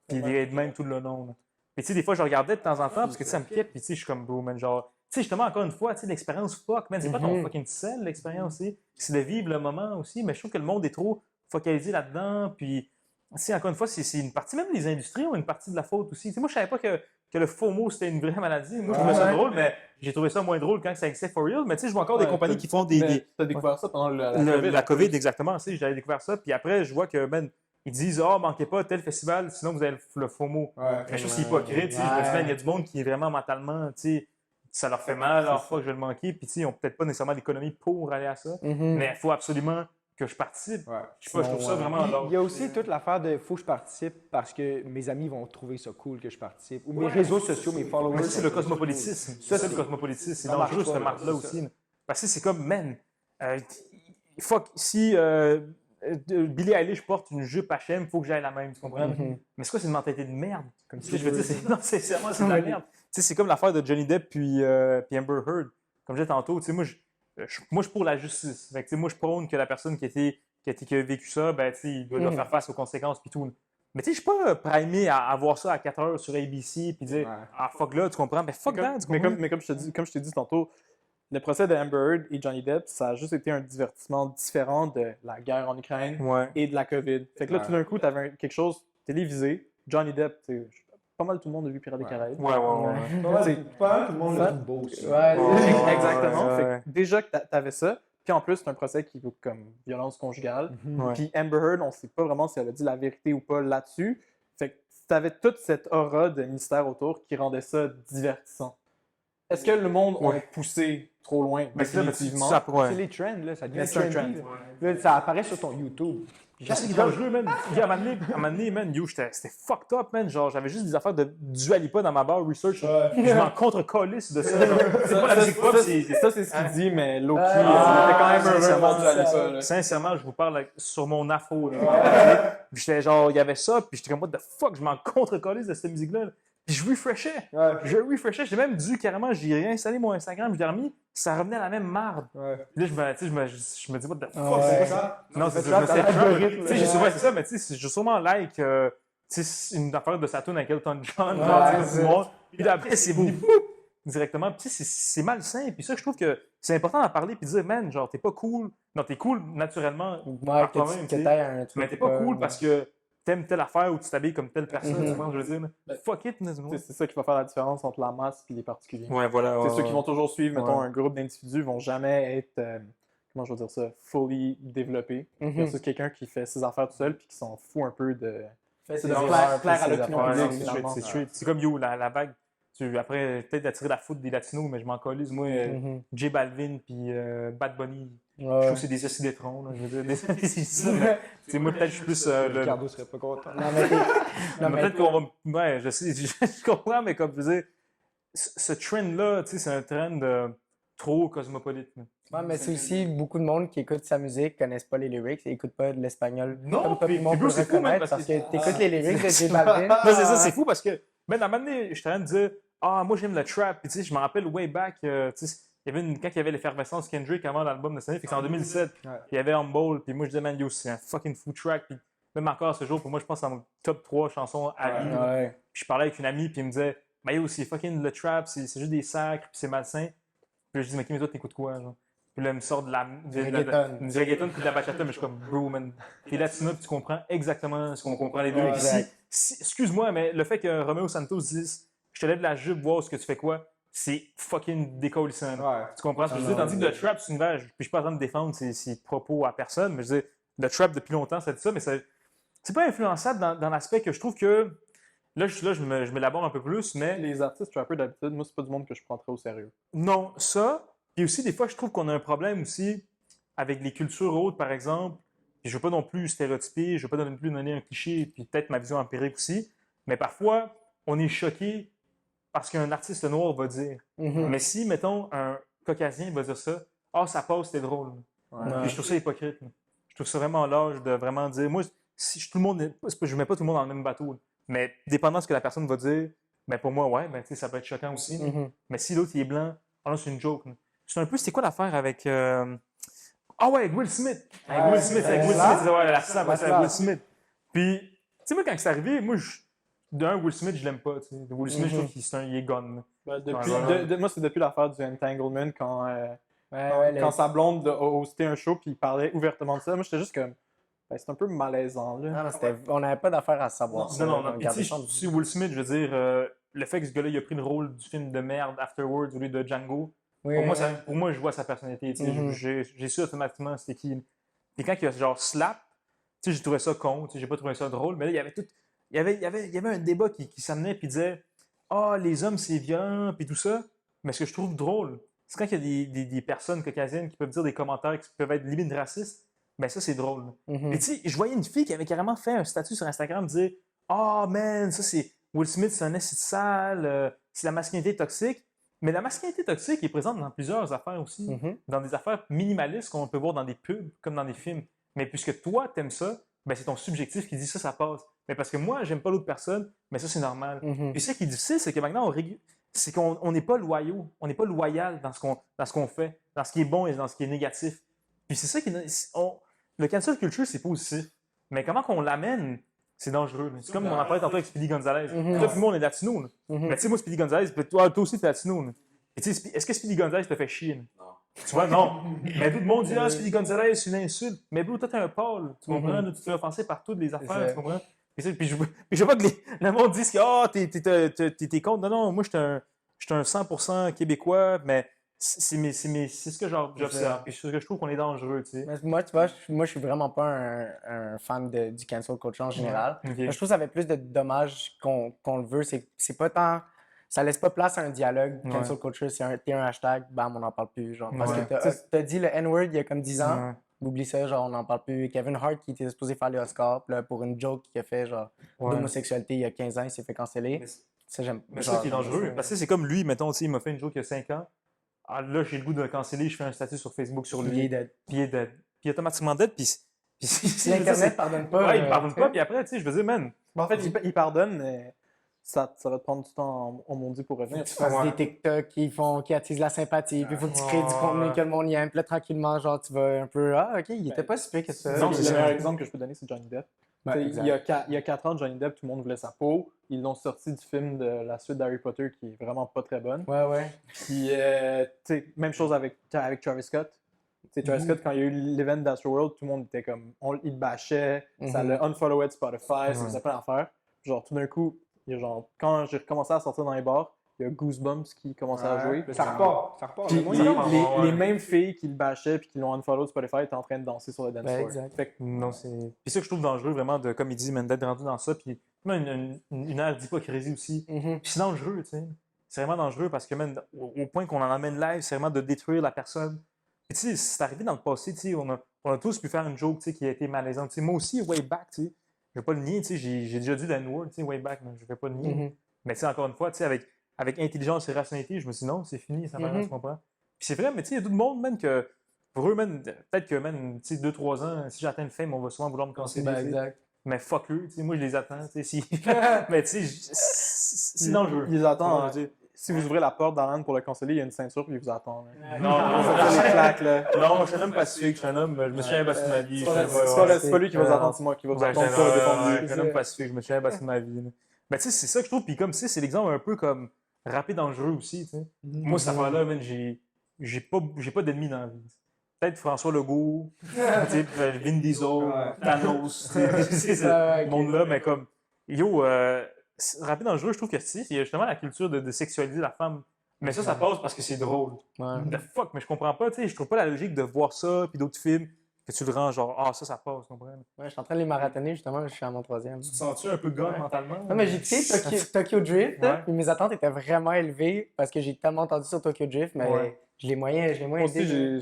Puis il irait de même tout le long. Là. Puis tu sais, des fois, je regardais de temps en temps, parce que ça me piquait, puis tu sais, je suis comme, bro, man, genre... Tu sais, justement, encore une fois, tu sais, l'expérience fuck, man, c'est pas ton fucking sel, l'expérience aussi. C'est de vivre le moment aussi, mais je trouve que le monde est trop focalisé là-dedans, puis... Tu sais, encore une fois, c'est une partie même des industries ont une partie de la faute aussi. Tu sais, moi, je savais pas que le FOMO, c'était une vraie maladie. Moi, je trouvais ça drôle, mais j'ai trouvé ça moins drôle quand ça existait for real. Mais tu sais, je vois encore des compagnies qui font des... T'as découvert ça pendant la COVID, exactement. Tu sais, j'avais découvert ça. Puis après, je vois que, man, ils disent, manquez pas tel festival, sinon vous avez le FOMO. Mais je trouve que c'est hypocrite. Tu sais, je me dis, man, il y a du monde qui est vraiment mentalement, tu sais, ça leur fait mal, alors fois que je vais le manquer. Puis tu sais, ils n'ont peut-être pas nécessairement l'économie pour aller à ça. Mais il faut absolument que je participe. Je trouve ça vraiment... Il y a aussi toute l'affaire de « faut que je participe parce que mes amis vont trouver ça cool que je participe » ou mes réseaux sociaux, mes followers. Mais c'est le cosmopolitisme. C'est le cosmopolitisme. C'est dangereux, cette marque-là aussi. Parce que c'est comme, man, fuck, si Billie Eilish porte une jupe H&M, il faut que j'aille la même, tu comprends? Mais c'est quoi, c'est une mentalité de merde? Comme si je veux dire, non, sincèrement, c'est de la merde. Tu sais, c'est comme l'affaire de Johnny Depp puis Amber Heard. Comme je disais tantôt, tu sais, moi, je suis pour la justice. Fait que, moi, je prône que la personne qui a vécu ça, ben, il doit faire face aux conséquences puis tout. Mais tu sais, je suis pas primé à voir ça à 4 heures sur ABC puis dire ah fuck là, tu comprends? Mais fuck that, tu comprends? Mais comme je t'ai dit tantôt, le procès de Amber Heard et Johnny Depp, ça a juste été un divertissement différent de la guerre en Ukraine et de la COVID. Fait que là, tout d'un coup, tu avais quelque chose télévisé. Johnny Depp, pas mal tout le monde a vu Pirates des Caraïbes. Pas mal tout le monde l'a vu beau aussi. Exactement. Fait que déjà que t'avais ça, puis en plus, c'est un procès qui vaut comme violence conjugale. Puis Amber Heard, on sait pas vraiment si elle a dit la vérité ou pas là-dessus. Fait que t'avais toute cette aura de mystère autour qui rendait ça divertissant. Est-ce que le monde a poussé trop loin? Définitivement. C'est les trends, là. Ça devient trendy. Là, ça apparaît sur ton YouTube. C'est dangereux, man. À un moment donné, man, c'était fucked up, man. Genre, j'avais juste des affaires de Dua Lipa dans ma barre research. Je m'en contre-colisse de ça. C'est pas la musique pop, ça, c'est ce qu'il dit, mais Loki, il était quand même un Dua Lipa. Sincèrement, je vous parle sur mon afro. Puis j'étais genre, il y avait ça, puis j'étais comme, what the fuck, je m'en contre-colisse de cette musique-là. Puis je refreshais. J'ai même dû carrément, j'ai réinstallé mon Instagram, je l'ai remis, ça revenait à la même marde. Puis là, je me dis, what the fuck, c'est ça? Non, c'est ça. C'est ça, mais tu sais, j'ai sûrement like une affaire de Saturn avec Elton John. Puis après, c'est venu directement. Puis c'est malsain. Puis ça, je trouve que c'est important d'en parler. Puis de dire, man, genre, t'es pas cool. Non, t'es cool naturellement. Par toi-même. Mais t'es pas cool parce que t'aimes telle affaire ou tu t'habilles comme telle personne, tu vois, je veux dire. Fuck it, c'est ça qui va faire la différence entre la masse et les particuliers. Ouais, voilà. Ceux qui vont toujours suivre, mettons, un groupe d'individus vont jamais être, comment je veux dire ça, fully développés. C'est quelqu'un qui fait ses affaires tout seul puis qui s'en fout un peu de... C'est clair à l'opinion publique. C'est comme yo, la vague. Après, peut-être d'attirer la foudre des Latinos, mais je m'en collise. Moi, J Balvin puis Bad Bunny, je trouve que c'est des acides d'étron. Je veux dire, moi, peut-être je suis plus. Ricardo serait pas content. Peut-être qu'on va. Ouais, je sais, je comprends, mais comme je veux dire, ce trend-là, c'est un trend trop cosmopolite. Ouais, mais c'est aussi beaucoup de monde qui écoute sa musique, connaissent pas les lyrics et écoutent pas de l'espagnol. Non, comme pas tout puis le monde peut bro, le c'est fou, man, reconnaître parce parce que- que t'écoutes les lyrics de J Balvin. Non, c'est ça, c'est fou parce que, même à un moment donné, j'étais en train de dire, ah, moi j'aime le trap. Puis tu sais, je me rappelle way back, tu sais, il y avait quand il y avait l'effervescence Kendrick avant l'album de cette année, fait que c'est en 2007. Ouais. Il y avait Humble, puis moi je disais, man, yo, c'est un fucking fou track. Puis même encore à ce jour, pour moi, je pense que c'est mon top 3 chansons à vie. Ouais. Puis je parlais avec une amie, puis il me disait, ben yo, c'est fucking le trap, c'est juste des sacres, puis c'est malsain. Puis je dis, mais qui, mais toi, t'écoutes quoi, genre? Puis là, il me sort du reggaeton. du reggaeton puis de la bachata, mais je suis comme, bro, man, t'es latino, puis tu comprends exactement ce qu'on comprend les deux. Ouais, Puis exact. excuse-moi, mais le fait que Romeo Santos dise, je te lève la jupe, voir ce que tu fais quoi, c'est fucking décollissant. Ouais. Tu comprends ce que je veux dire? Tandis que le trap, c'est une vache, puis je suis pas en train de défendre ses propos à personne, mais je veux dire, le trap depuis longtemps, ça dit ça, mais c'est pas influençable dans l'aspect que je trouve que. Là, je m'élabore un peu plus, mais Les artistes rappers d'habitude, moi, c'est pas du monde que je prends très au sérieux. non, ça. Puis aussi, des fois, je trouve qu'on a un problème aussi avec les cultures autres, par exemple. Puis je veux pas non plus stéréotyper, je veux pas non plus donner un cliché, puis peut-être ma vision empirique aussi. Mais parfois, on est choqué parce qu'un artiste noir va dire. Mhm. Mais si, mettons, un caucasien va dire ça, ah, ça passe, c'était drôle. Ouais. Puis je trouve ça hypocrite. Je trouve ça vraiment lâche de vraiment dire. Moi, si tout le monde, je mets pas tout le monde dans le même bateau. Mais dépendant de ce que la personne va dire, ben pour moi, ouais, ben, tu sais, ça peut être choquant aussi. Mhm. Mais si l'autre il est blanc, ah non, c'est une joke. C'est un peu, c'est quoi l'affaire avec. Ah ouais, avec Will Smith. Avec Will Smith, avec Will Smith. C'est ouais, la slap, ouais, c'est avec Will Smith. Puis, tu sais, moi, quand c'est arrivé, moi, d'un, Will Smith, je l'aime pas. Tu sais. Will Smith, je trouve qu'il est gone. Ben, Ouais. moi, c'est depuis l'affaire du Entanglement quand, Ouais, quand sa blonde a hosté un show puis il parlait ouvertement de ça. Moi, j'étais juste comme. Ben, c'est un peu malaisant, là. Non, non, on n'avait pas d'affaire à savoir ça. Non. On Puis, gardait tu ça. sais, Will Smith, je veux dire, le fait que ce gars-là, il a pris le rôle du film de merde Afterwards au lieu de Django, Oui, pour moi, oui. pour moi, je vois sa personnalité. Tu sais, Mhm. j'ai su automatiquement c'était qui. Puis quand il a genre slap, tu sais, j'ai trouvé ça con, tu sais, j'ai pas trouvé ça drôle, mais là, il y avait tout. Il y avait un débat qui s'amenait puis disait ah, les hommes, c'est violent, puis tout ça. Mais ce que je trouve drôle, c'est quand il y a des personnes caucasiennes qui peuvent dire des commentaires qui peuvent être limite racistes, ben ça, c'est drôle. Mhm. Puis tu sais, je voyais une fille qui avait carrément fait un statut sur Instagram dire ah, man, ça c'est. Will Smith, c'est un esti de sale, c'est la masculinité toxique. Mais la masculinité toxique est présente dans plusieurs affaires aussi. Mhm. Dans des affaires minimalistes qu'on peut voir dans des pubs comme dans des films. Mais puisque toi, t'aimes ça, ben c'est ton subjectif qui dit ça passe. Mais parce que moi, j'aime pas l'autre personne, mais ça, c'est normal. Mhm. Et ce qui est difficile, c'est que maintenant, c'est qu'on n'est pas loyaux, on n'est pas loyal dans ce qu'on fait, dans ce qui est bon et dans ce qui est négatif. Puis c'est ça qui le cancel culture, c'est positif. Mais comment qu'on l'amène, c'est dangereux. C'est comme on en parlait tantôt avec Speedy Gonzalez. Mhm. Toi, puis moi, on est latino. Là. Mhm. Mais tu sais, moi, Speedy Gonzalez, toi aussi, t'es latino. Là. Et tu sais, est-ce que Speedy Gonzalez te fait chier? Là? Tu vois, non. Mais tout le monde dit, ah, Speedy Gonzalez, c'est une insulte. Mais bro, toi, t'es un pâle. Tu comprends? Là, tu te fais offenser par toutes les affaires. ça. Tu comprends? Puis je veux pas que le monde dise que oh, t'es contre. Non, non, moi, je suis un 100% québécois, mais c'est ce que j'observe. Puis c'est ce que je trouve qu'on est dangereux, tu sais. Mais moi, tu vois, moi, je suis vraiment pas un fan du cancel culture en général. Ok. Mais je trouve que ça fait plus de dommages qu'on le veut. C'est pas tant. Ça laisse pas place à un dialogue. Ouais. Cancel culture, t'es un hashtag, bam, on n'en parle plus. Genre, parce Ouais. que t'as dit le N-word il y a comme 10 ans. Ouais. Oublie ça, genre, on n'en parle plus. Kevin Hart qui était supposé faire les Oscars, puis là, pour une joke qu'il a fait, genre, Ouais. d'homosexualité il y a 15 ans, il s'est fait canceller. Mais Ça, j'aime. Mais c'est ça qui est dangereux. Parce que c'est comme lui, mettons, tu sais, il m'a fait une joke il y a 5 ans. Ah, là, j'ai le goût de le canceller, je fais un statut sur Facebook sur Il lui. est dead. Puis il est dead. Puis automatiquement dead, puis Si Internet pardonne pas. Ouais, il pardonne pas, puis après, tu sais, je veux dire, man. Mais en fait, il pardonne, mais ça va te prendre du temps en maudit pour revenir. Tu fasses des TikTok qui attisent la sympathie, puis il faut que tu crées du contenu que le monde y aime, puis là, tranquillement, genre, tu vas un peu, ah, ok, il était pas si pire que ça. Non, Le c'est ça. meilleur exemple que je peux donner, c'est Johnny Depp. Ouais, Tu sais, exact. il y a 4 ans, Johnny Depp, tout le monde voulait sa peau. Ils l'ont sorti du film de la suite d'Harry Potter qui est vraiment pas très bonne. Ouais, ouais. Puis, tu sais, même chose avec Travis Scott. Tu sais, Travis Scott, quand il y a eu l'event d'Astroworld, tout le monde était comme. Il le bâchait, ça l'a unfollowed Spotify, ça faisait plein d'affaires. Genre, tout d'un coup, il y a genre, quand j'ai recommencé à sortir dans les bars, il y a Goosebumps qui commençait à jouer. Ça repart. Ça repart. Puis Moi, les mêmes filles qui le bâchaient puis qui l'ont unfollowed Spotify étaient en train de danser sur le dance floor. exact. Fait que, Non, c'est. Puis ça que je trouve dangereux, vraiment, de, comme il dit, man, d'être rendu dans ça, puis même une ère d'hypocrisie aussi. Mhm. Puis c'est dangereux, tu sais. C'est vraiment dangereux parce que, man, au point qu'on en amène live, c'est vraiment de détruire la personne. Puis tu sais, c'est arrivé dans le passé, tu sais, on a tous pu faire une joke, tu sais, qui a été malaisante. Tu sais, moi aussi, way back, tu sais, je vais pas le nier, tu sais, j'ai déjà dit l'N-word, tu sais, way back, mais je vais pas le nier. Mhm. Mais tu sais, encore une fois, tu sais, avec intelligence et rationalité, je me suis dit non, c'est fini, ça va, tu comprends? Puis c'est vrai, mais tu sais, il y a tout le monde, même, que pour eux, man, peut-être que, man, tu sais, 2-3 ans, si j'atteins le fame, on va souvent vouloir me canceller. Ben, exact. Mais fuck eux, tu sais, moi, je les attends, tu sais, si... Mais tu sais, c'est dangereux. Ils attendent. C'est dangereux. Si vous ouvrez la porte d'Alan pour le canceller, il y a une ceinture puis il vous attend. Non, Ça les claques, là. non, je suis un homme pacifique, je suis un homme, je me suis jamais battu de ma vie. C'est pas lui qui va vous attendre, c'est moi qui va vous attendre pour le défendre. Je suis un homme pacifique, je me suis jamais battu de ma vie. Là. Mais tu sais, c'est ça que je trouve, puis comme, tu sais, c'est l'exemple un peu comme rapide dangereux aussi, tu sais. Moi, cette affaire-là, man, j'ai pas d'ennemis dans la vie. Peut-être François Legault, tu sais, Vin Diesel, Thanos, tu sais, ce monde-là, mais comme, yo, rapide dangereux, je trouve que si, il y a justement la culture de sexualiser la femme. Mais ça passe parce que c'est drôle. The fuck, mais je comprends pas, tu sais, je trouve pas la logique de voir ça, puis d'autres films, que tu le rends genre, ah, ça passe, tu comprends? Ouais, je suis en train de les marathonner, justement, je suis à mon 3e. Tu te sens-tu un peu gone mentalement? Non, mais j'ai écouté Tokyo Drift, Ouais. puis mes attentes étaient vraiment élevées parce que j'ai tellement entendu sur Tokyo Drift, mais Ouais. je l'ai moyen Moi aussi, aidé.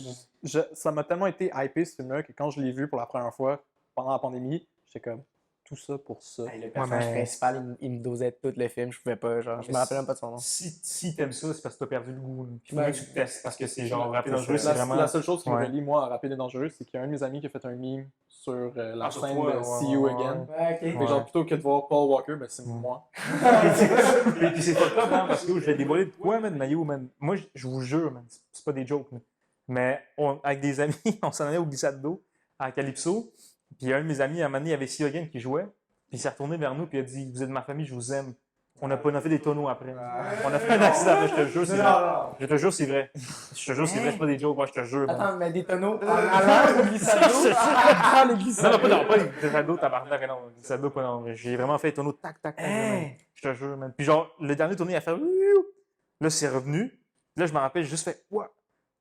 ça m'a tellement été hypé ce film-là que quand je l'ai vu pour la première fois pendant la pandémie, j'étais comme tout ça pour ça. Hey, le personnage principal, il me dosait tout le film, je pouvais pas, genre, je me rappelle même pas de son nom. Si t'aimes ça, c'est parce que t'as perdu le goût. Là. Puis Ouais. faut que tu testes parce que c'est genre rapide dangereux, c'est vraiment. La seule chose qui me Ouais. relie, moi, à Rapide et Dangereux, c'est qu'il y a un de mes amis qui a fait un meme sur la sur scène toi, de ouais, See You ouais, Again. Ouais, ok. Fait que genre, plutôt que de voir Paul Walker, ben c'est moi. Puis c'est pas top, hein, parce que je vais dévoiler de quoi, man, Maillot, man. Moi, je vous jure, man, c'est pas des jokes, man. Mais avec des amis, on s'en allait au glissade d'eau à Calypso. Puis un de mes amis, à un moment donné, il y avait See You Again qui jouait. Puis il s'est retourné vers nous, puis il a dit: Vous êtes ma famille, je vous aime. On a fait des tonneaux après. On a fait un accident, mais je te jure, c'est vrai. Je te jure, c'est vrai. Je te jure, c'est vrai, c'est pas des jokes, moi, je te jure. man. Attends, mais des tonneaux en allant au glissade d'eau, dans les glissades Non, non, pas les glissades d'eau, tabarnak, non. Les glissades d'eau, pas non. J'ai vraiment fait des tonneaux tac, tac, tac. man. Je te jure, man. Puis genre, le dernier tournée, il a fait. Là, c'est revenu. Puis là, je me rappelle, j'ai juste fait. What?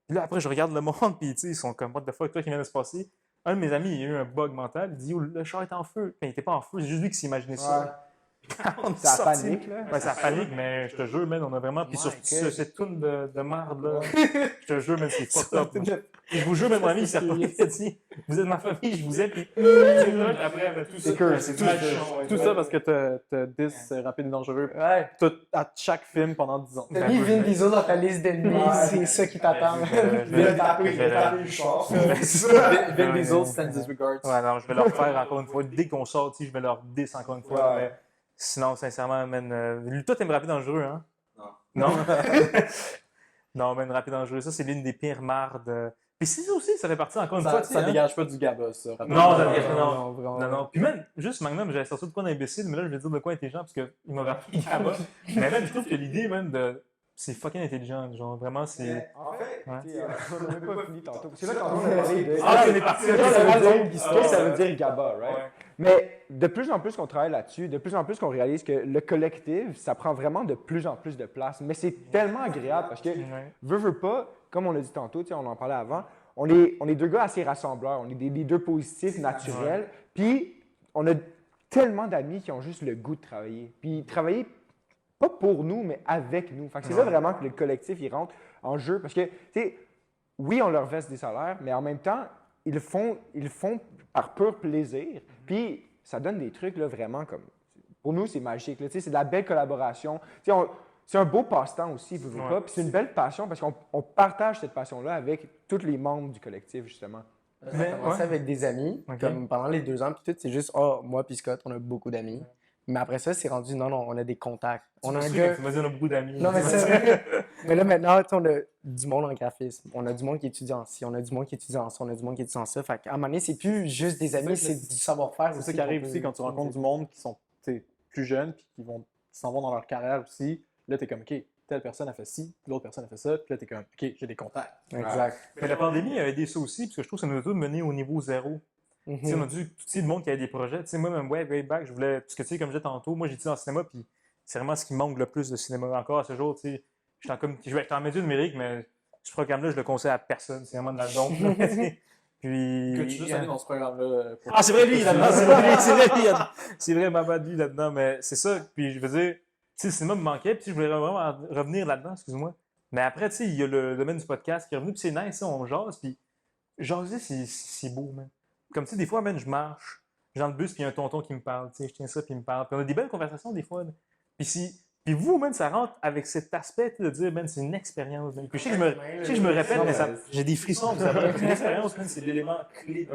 Puis là, après, je regarde le monde, puis tu sais, ils sont comme, what the fuck, toi qui vient de se passer. Un de mes amis, il a eu un bug mental. Il dit: oh, le char est en feu. Mais il était pas en feu, c'est juste lui qui s'imaginait ça. On est C'est la sorti. panique, là. Ouais, c'est la panique, mais je te jure, man, on a vraiment. Puis sur cette toune de merde, là, je te jure, man, c'est fucked up. man. Puis je vous jure, man, mon ami, il s'est retourné, il a dit: Vous êtes ma famille, je vous aime. Puis après, ben, tout ça. C'est tout ça parce que t'as 10 Rapide et Dangereux Ouais. à chaque film pendant 10 ans. T'as mis Vin Diesel dans ta liste d'ennemis, c'est ça qui t'attend. Vin Diesel, Stand Disregards. Ouais, non, je vais leur faire encore une fois. Dès qu'on sort, tu sais, je vais leur dis encore une fois. Mais sinon, sincèrement, man. Toi, t'aimes Rapide Dangereux, hein? Non. Non? Non, man, Rapide Dangereux, ça, c'est l'une des pires mardes. Puis c'est ça aussi, ça fait partie encore une fois. Ça dégage pas du GABA, ça. Non, ça dégage pas, non. vraiment. Non. Puis même, juste Magnum, j'avais sorti de quoi d'imbécile, mais là, je vais dire de quoi intelligent, parce qu'il m'a rappelé Gamma. Mais même, je trouve que l'idée, même, de. C'est fucking intelligent. Genre, vraiment, c'est. En fait, Ouais. on n'a même pas fini tantôt. C'est là qu'on a parlé de. Ah, on est parti. Ça veut dire GABA, right? Ouais. Mais de plus en plus qu'on travaille là-dessus, de plus en plus qu'on réalise que le collectif, ça prend vraiment de plus en plus de place. Mais c'est tellement agréable parce que, veux pas, comme on a dit tantôt, tu sais, on en parlait avant, on est deux gars assez rassembleurs, on est des leaders positifs, naturels, puis on a tellement d'amis qui ont juste le goût de travailler. Puis travailler pas pour nous, mais avec nous. Fait que c'est là vraiment que le collectif, il rentre en jeu parce que, tu sais, oui, on leur verse des salaires, mais en même temps, ils le font par pur plaisir. Puis ça donne des trucs là, vraiment comme. Pour nous, c'est magique. Là, c'est de la belle collaboration. C'est un beau passe-temps aussi, vous pas. Puis c'est une belle passion parce qu'on partage cette passion-là avec tous les membres du collectif, justement. On a commencé avec des amis, comme pendant les 2 ans, puis tout, c'est juste, moi puis Scott, on a beaucoup d'amis. Mais après ça, c'est rendu, non, on a des contacts. On a un gars. Tu m'as dit, on a beaucoup d'amis. Non, mais c'est vrai. Mais là, maintenant, tu sais, on a du monde en graphisme. On a du monde qui étudie en ci, on a du monde qui étudie en ça, on a du monde qui étudie en ça. Fait qu'à un moment donné, c'est plus juste des amis, c'est du savoir-faire. C'est ça qui arrive aussi quand tu rencontres du monde qui sont plus jeunes puis qui s'en vont dans leur carrière aussi. Là, t'es comme, OK, telle personne a fait ci, l'autre personne a fait ça. Puis là, t'es comme, OK, j'ai des contacts. Exact. Mais la pandémie a aidé ça aussi, parce que je trouve que ça nous a tous mené au niveau zéro. Tu sais, on a dû, tout le monde qui avait des projets. Tu sais, moi, même way back, je voulais. Parce que, tu sais, comme je disais tantôt, moi, j'étudie en cinéma, puis c'est vraiment ce qui me manque le plus de cinéma encore à ce jour. Tu sais, je vais en média numérique, mais ce programme-là, je le conseille à personne. C'est vraiment de la dompe. Puis. Que tu juste allé dans ce programme-là. Ah, c'est vrai, lui, là-dedans. C'est vrai, ma bad, lui, là-dedans. Mais c'est ça. Puis, je veux dire, tu sais, le cinéma me manquait, puis je voulais vraiment revenir là-dedans, excuse-moi. Mais après, tu sais, il y a le domaine du podcast qui est revenu, puis c'est nice, ça, on jase, puis jaser, c'est beau, man. Comme, tu sais, des fois, man, je marche, j'ai dans le bus, puis il y a un tonton qui me parle, tu sais, je tiens ça, puis il me parle. Puis on a des belles conversations, des fois. Là. Puis si, Puis vous, man, ça rentre avec cet aspect de dire, man, c'est une expérience. Puis je sais que je me répète, mais j'ai des frissons. Une expérience, man, c'est l'élément clé.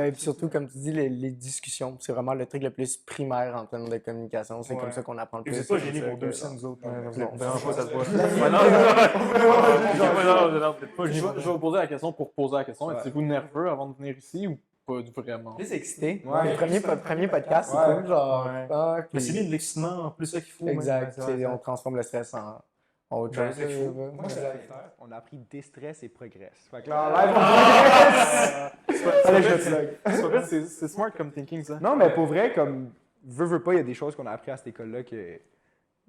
Et puis surtout, comme tu dis, les discussions, c'est vraiment le truc le plus primaire en termes de communication. C'est comme ça qu'on apprend le Et plus. vous n'êtes pas gênés pour 200, nous autres. Non, vraiment pas, ça se voit. Je vais vous poser la question pour poser la question. Êtes-vous nerveux avant de venir ici ou pas vraiment? Plus excité. Ouais. Le premier podcast, c'est Ouais. cool. Genre, Ouais. ah, Mais c'est puis- bien de l'excitement, en plus, ça qu'il faut. Exact. man. On transforme le stress en autre Ben, chose. c'est fou. Moi, on a appris déstress et progresse. Fait que là, en live, on progresse. Allez, je te plug. C'est pas vrai, c'est smart comme thinking, ça. Non, mais pour vrai, comme veux pas, il y a des choses qu'on a appris à cette école-là que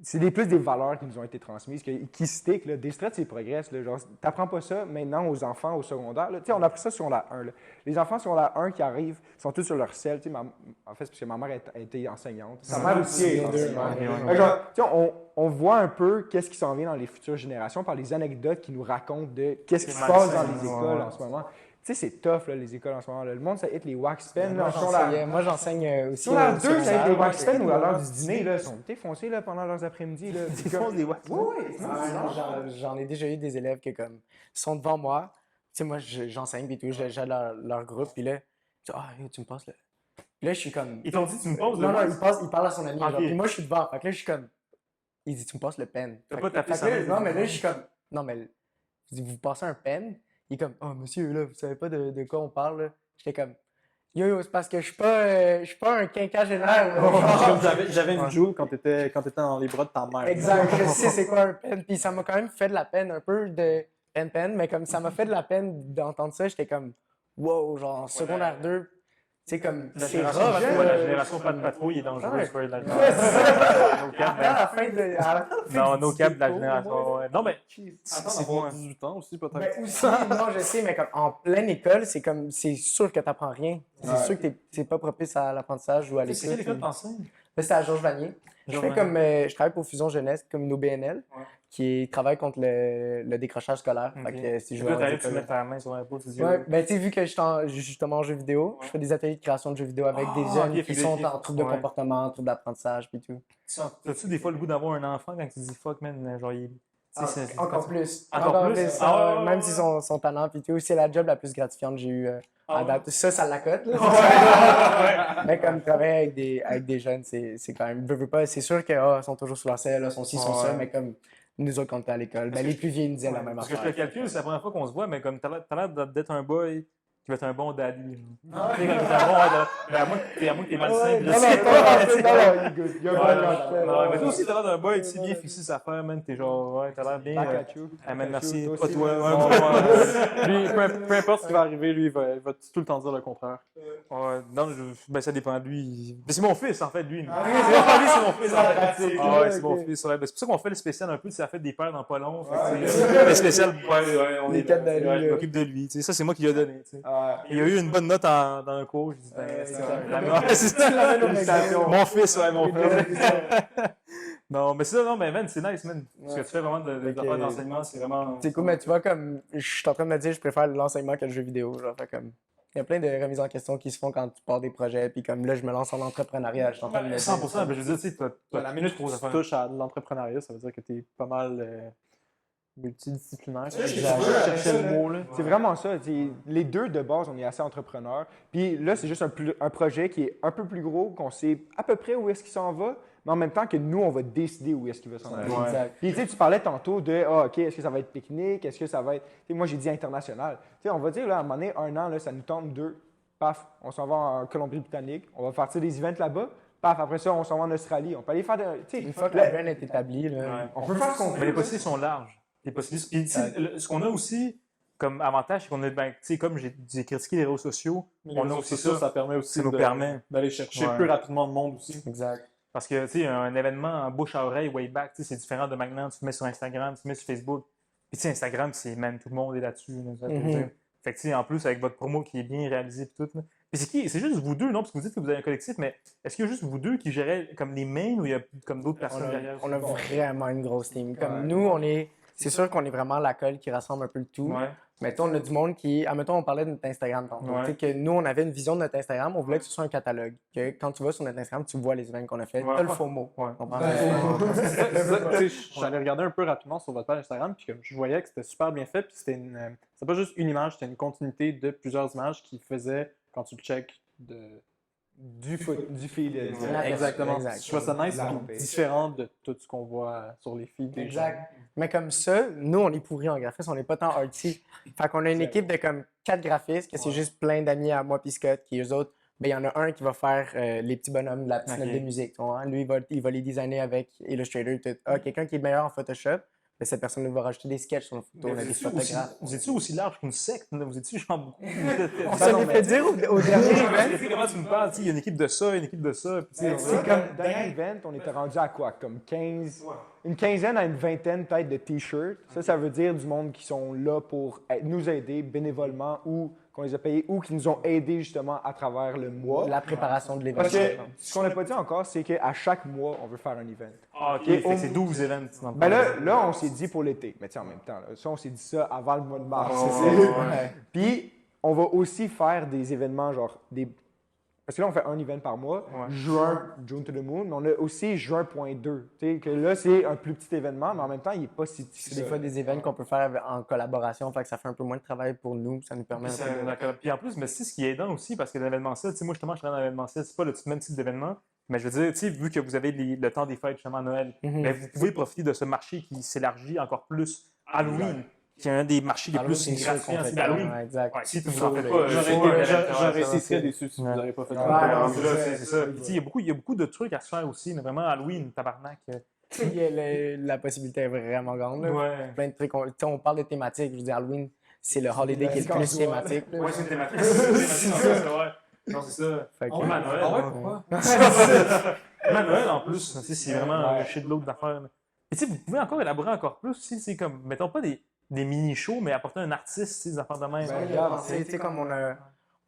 c'est plus des valeurs qui nous ont été transmises, qui stick, là. Déstress et progresse, là. Genre, t'apprends pas ça maintenant aux enfants au secondaire, là. Tu sais, on a appris ça sur la 1, là. Les enfants sur la 1 qui arrivent sont tous sur leur sel, tu sais, en fait, c'est parce que ma mère a été enseignante. Sa mère aussi est enseignante. Fait que genre, tu sais, on voit un peu qu'est-ce qui s'en vient dans les futures générations par les anecdotes qui nous racontent de qu'est-ce qui se passe dans les écoles en ce moment. Tu sais, c'est tough, là, les écoles en ce moment. Là. Le monde, ça hit les wax pens. Là, Moi, j'enseigne aussi. sur la au 2, ça hit les secondaire. wax pens ou à l'heure du dîner. Là, ils sont défoncés là, pendant leurs après-midi. Là. Ils font des wax. Oui, oui. Ah, non, j'en ai déjà eu des élèves qui comme, sont devant moi. Tu sais, moi, j'enseigne et tout, j'ai leur groupe. Puis là, yo, tu me passes le. Puis là, je suis comme. Ils t'ont dit, tu me poses Non, le non, wax? il parle à son ami. Ok. Genre, puis moi, je suis devant. Fait que là, je suis comme. Il dit, tu me passes le pen. T'as Fait pas que- tapé fait que sa là, main. Non, mais là, je suis comme. Non, mais. Je dis, vous passez un pen. Il est comme, oh, monsieur, là, vous savez pas de quoi on parle, là. J'étais comme. Yo, c'est parce que je suis pas un quinquagénaire. là. J'avais une joue quand t'étais dans les bras de ta mère. Exact, je sais c'est quoi un pen. Puis ça m'a quand même fait de la peine, un peu de pen, mais comme ça m'a fait de la peine d'entendre ça, j'étais comme, wow, genre en secondaire 2, tu sais, comme, c'est La rare. génération pas de patrouille est dangereuse. Ouais. La À la fin de. Non, nos câbles de la du génération. Ouais. Non, mais Attends c'est d'avoir moi. 18 ans aussi, peut-être. Ben aussi, non, je sais, mais comme en pleine école, c'est comme, c'est sûr que t'apprends rien. C'est sûr que t'es pas propice à l'apprentissage ou à C'est quelle l'écoute. école t'enseignes? Là, c'était à Georges Vanier. Je fais comme, je travaille pour Fusion Jeunesse, comme une OBNL, qui travaille contre le décrochage scolaire. Fait que si je Là, vais t'arrives, tu mets ta main sur l'épaule, tu dis. Ouais, ben tu sais, vu que je suis justement en jeux vidéo, je fais des ateliers de création de jeux vidéo avec des jeunes ok, qui fait sont des- en trouble de ouais. comportement, trouble d'apprentissage, puis tout. T'as-tu des fois le goût d'avoir un enfant quand tu dis fuck, man? Genre, il. Encore plus. Encore plus? Ah, ouais, même ouais, s'ils sont talents, puis tout. C'est la job la plus gratifiante que j'ai eue à date. Ça l'accote, là. Mais comme travailler avec des jeunes, c'est quand même. Veux pas, c'est sûr qu'ils sont toujours sur leur selle, là, sont ci, sont ça, mais comme nous autres, quand on était à l'école, ben, les plus vieux nous disaient la même Parce que je affaire. te calcule, c'est la première fois qu'on se voit, mais comme t'as l'air d'être un boy qui va être un bon daddy. Tu sais, comme t'es un bon. À moins que t'es malsain. Non, Non, mais toi aussi, t'as l'air d'un boy, tu sais, bien fixé ses affaires, man. T'es genre, ouais, t'as l'air bien. Ah, man, merci. Pas toi. Lui, peu importe ce qui va arriver, lui, il va tout le temps dire le contraire. Ouais, non, ben ça dépend de lui. Mais c'est mon fils, en fait, lui. Lui, c'est mon fils, en fait. Ah ouais, c'est mon fils. Ouais. Ben, c'est pour ça qu'on fait le spécial un peu, ça fait des pères dans pas long. Le spécial, ouais, on Les est quatre de lui, là, je là. m'occupe de lui. Tu sais, ça, c'est moi qui lui ai donné. Tu sais. Il a eu une bonne note dans un cours. Je dis, c'est ça. Mon fils, ouais, mon fils. Non, mais c'est ça, non, mais man, c'est nice, man. Ce que tu fais vraiment de affaires d'enseignement, c'est vraiment. C'est cool, mais tu vois, comme je suis en train de me dire, je préfère l'enseignement que le jeu vidéo. Genre, fait comme. Il y a plein de remises en question qui se font quand tu pars des projets, puis comme là, je me lance en entrepreneuriat. Je suis en train de me dire. 100%, ben, je veux dire, tu sais, t'as La minute trop où à tu faire. touches à l'entrepreneuriat, ça veut dire que t'es pas mal multidisciplinaire. Exact. Je cherchais le mot, là. C'est vraiment ça. Les deux, de base, on est assez entrepreneurs. Puis là, c'est juste un projet qui est un peu plus gros, qu'on sait à peu près où est-ce qu'il s'en va, mais en même temps que nous, on va décider où est-ce qu'il va s'en aller. Ouais. Exact. Puis tu sais, tu parlais tantôt de, OK, est-ce que ça va être pique-nique? Est-ce que ça va être... Tu sais, moi, j'ai dit international. Tu sais, on va dire, là, à un moment donné, 1 an, là, ça nous tente 2. Paf, on s'en va en Colombie-Britannique. On va partir des events là-bas. Paf, après ça, on s'en va en Australie. On peut aller faire... Tu sais, Une fois que la brand est établie, là. Ouais. on peut faire ce qu'on Mais veut. les possibilités sont larges. Les possibilités. Puis, tu sais, ce qu'on a aussi comme avantage, c'est qu'on a, ben, tu sais, comme j'ai critiqué les réseaux sociaux, Les on a réseaux aussi sociaux, ça. ça permet aussi Ça nous permet. d'aller chercher Ouais. plus rapidement le monde aussi. Exact. Parce que, tu sais, un événement en bouche à oreille, way back, tu sais, c'est différent de maintenant. Tu te mets sur Instagram, tu te mets sur Facebook. Puis, tu sais, Instagram, c'est même tout le monde est là-dessus. Là, ça veut dire. Fait que, tu sais, en plus, avec votre promo qui est bien réalisée, puis tout. Là. Puis, c'est juste vous deux, non? Parce que vous dites que vous avez un collectif, mais est-ce qu'il y a juste vous deux qui gérez comme les mains ou il y a comme d'autres personnes derrière? On a vraiment une grosse team. Comme nous, c'est sûr qu'on est vraiment la colle qui rassemble un peu le tout. Ouais. Mettons, on a du monde qui. Admettons, on parlait de notre Instagram tantôt. Ouais. Tu sais que nous, on avait une vision de notre Instagram, on voulait que ce soit un catalogue. Que quand tu vas sur notre Instagram, tu vois les événements qu'on a fait. Ouais. T'as le FOMO. Ouais. On parle Tu sais, j'allais regarder un peu rapidement sur votre page Instagram, puis comme je voyais que c'était super bien fait, puis c'était pas juste une image, c'était une continuité de plusieurs images qui faisaient, quand tu le check, Du feed. exactement. Exact. Je trouve ça nice, La puis homepage. différent de tout ce qu'on voit sur les feeds des gens. Exact. Mais comme ça, nous, on est pourris en graphisme, on n'est pas tant artsy. Fait qu'on a une équipe de comme 4 graphistes, que c'est juste plein d'amis à moi puis Scott, qui eux autres, ben il y en a un qui va faire les petits bonhommes de la petite note de musique. Tu vois? Lui, il va les designer avec Illustrator. Quelqu'un qui est meilleur en Photoshop, ben, cette personne va rajouter des sketchs sur le photo, on a des photographes. Vous étiez aussi large qu'une secte? Vous étiez genre beaucoup. On se l'est fait dire au dernier event. Tu sais comment tu me parles? Il y a une équipe de ça, une équipe de ça. Puis, tu sais, C'est comme, dernier event, on était rendu à quoi? Comme 15, une quinzaine à une vingtaine peut-être de t-shirts. Ça veut dire du monde qui sont là pour nous aider bénévolement ou qu'on les a payés ou qui nous ont aidés justement à travers le mois. La préparation de Parce l'événement. que ce qu'on n'a pas dit encore, c'est qu'à chaque mois, on veut faire un event. Ah, ok, Et fait que c'est 12 events. Dans le Ben fond. là, on s'est dit pour l'été. Mais tu sais, en même temps, là, ça, on s'est dit ça avant le mois de mars. ouais. Puis, on va aussi faire des événements, genre des. Parce que là, on fait un event par mois. Ouais. Juin, June to the Moon. Mais on a aussi juin.2. Tu sais, que là, c'est un plus petit événement, mais en même temps, il n'est pas si petit. C'est des fois des événements qu'on peut faire en collaboration, fait que ça fait un peu moins de travail pour nous, ça nous permet Puis, un peu de... d'accord. Puis en plus, mais c'est ce qui est aidant aussi, parce que l'événementiel, tu sais, moi justement, je travaille dans l'événementiel, c'est pas le même type d'événement, mais je veux dire, tu sais, vu que vous avez le temps des fêtes justement à Noël, ben, vous pouvez profiter de ce marché qui s'élargit encore plus. Halloween, qui est un des marchés les Halloween, plus c'est sûr gratifiants. qu'on fait C'est Halloween. ouais, exact. Ouais, si tu vous en faites pas, J'aurais été très déçu si vous Ouais. n'auriez pas fait Ouais, ça. C'est ça, c'est ça. Puis, tu sais, il y a beaucoup de trucs à se faire aussi, mais vraiment Halloween, tabarnak. Il y a la possibilité est vraiment grande. Là. Ouais. Plein de trucs. Tu sais, on parle de thématiques, je veux dire, Halloween, c'est le holiday qui est le plus thématique. là. Ouais, c'est une thématique. C'est ça, ouais. Non, c'est ça. Fait que- Même à Noël. Ah ouais, hein. pourquoi? Même à Noël, en plus, tu sais, c'est vraiment un shit de l'autre d'affaires. Et tu sais, vous pouvez encore élaborer encore plus, c'est comme, mettons pas des mini-shows, mais apporter un artiste, tu sais, des affaires de même. Ben, Il y a pensé, tu sais, comme on a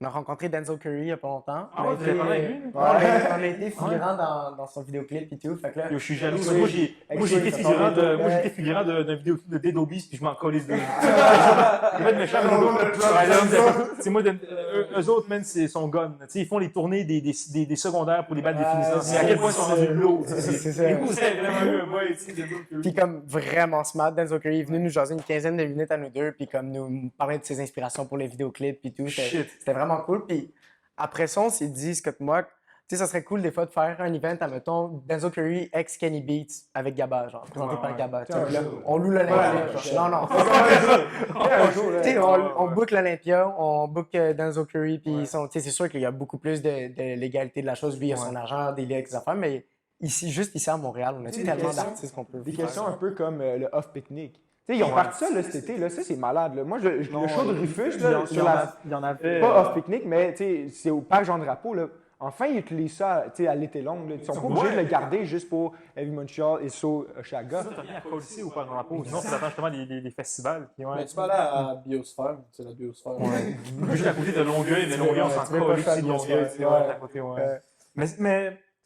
rencontré Denzel Curry il n'y a pas longtemps. Ah On a ouais, vous avez été- parlé avec lui? on a été figurant dans son vidéoclip et tout. Fait que là, Yo, je suis jaloux. Moi, j'ai été figurant d'un vidéoclip de Dead Obies, puis je m'en collais de. Ils vont être méchants, mais c'est moi, eux autres, man, c'est son gun. Tu sais, ils font les tournées des secondaires pour les balles définissants. C'est à quel point ils sont rendus lourds. c'est ça. Du coup, c'est vraiment eu un boy, tu sais, Dead Obies. Puis comme vraiment smart, Denzel Curry est venu nous jaser une quinzaine de minutes à nous deux, puis comme nous parler de ses inspirations pour les vidéoclips puis tout. Shit. C'était vraiment cool. Puis après ça, on s'est dit, Scott Mock, tu sais, ça serait cool des fois de faire un event, admettons, Denzel Curry ex Kenny Beats avec Gabba, genre, présenté par Gabba. Tu sais, là, on loue l'Olympia. genre, non, tu sais, on book l'Olympia, on book Denzel Curry, puis tu sais, c'est sûr qu'il y a beaucoup plus de légalité de la chose. Lui, il a son argent, des liens, des affaires, mais ici, juste ici à Montréal, on a tellement d'artistes qu'on peut Des faire. questions un peu comme le Off Picnic. Tu sais, ils ont parti ça là, cet été, là, ça c'est malade. Là. Moi, le show de Rufus, là, sur la... Il y en avait. pas Off Picnic, mais tu sais, c'est au parc Jean-Drapeau. Là. Enfin, ils utilisent ça tu sais, à l'été long. Là. Ils sont pas obligés de le garder juste pour Heavy Montreal et So Oshaga. Ça, t'as rien à coller au parc drapeau. Sinon, tu attends justement les festivals. Puis, ouais. Mais tu peux aller à Biosphère, c'est la Biosphère. Juste à côté de Longueuil, mais Longueuil, on s'en tu veux pas colle faire ici de de Longueuil. Longueuil, C'est à côté, ouais. Mais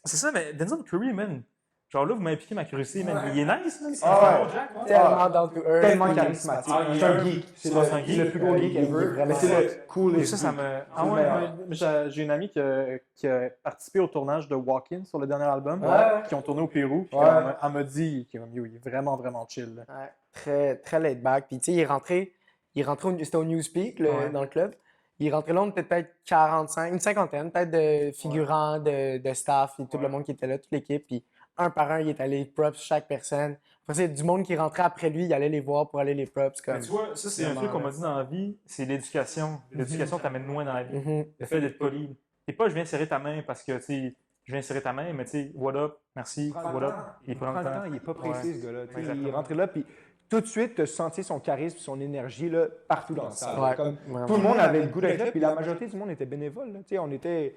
c'est ça, mais Denzel Curry, man. Genre là, vous m'avez piqué ma curiosité, man. Il est nice, man. C'est Ah un ouais. Jack, ouais. Tellement down to earth. Tellement puis- charismatique. Ah, il C'est est un un- geek. C'est c'est un le, geek. le plus gros geek Il est ever. vraiment Mais c'est le coolest. Et ça geek. me. Ah ouais, J'ai une amie qui a participé au tournage de Walk-In sur le dernier album, Ouais. qui ont tourné au Pérou. Puis Ouais. elle m'a dit qu'il est vraiment, vraiment chill. là. Ouais, très, très laid back. Puis, tu sais, il est rentré c'était au Newspeak, dans le club. Il est rentré là, on était peut-être 45, une cinquantaine, peut-être de figurants, de staff, et tout le monde qui était là, toute l'équipe. Puis, un par un, il est allé props chaque personne. Après, c'est du monde qui rentrait après lui, il allait les voir pour aller les props. Comme... Mais tu vois, ça, c'est un truc qu'on m'a dit dans la vie, c'est l'éducation. L'éducation t'amène loin dans la vie. Mhm. Le fait d'être poli. Et pas, je viens serrer ta main parce que, tu sais, je viens serrer ta main, mais tu sais, what up, merci, what up. Il prend le temps. Il est pas pressé, Ouais. ce gars-là. Tu sais, Exactement. il est rentré là, puis tout de suite, tu as senti son charisme, son énergie là, partout dans le salle. Ouais, Comme, vraiment. tout le monde avait le goût d'être là, puis la majorité du monde était bénévole. Là. Tu sais, on était.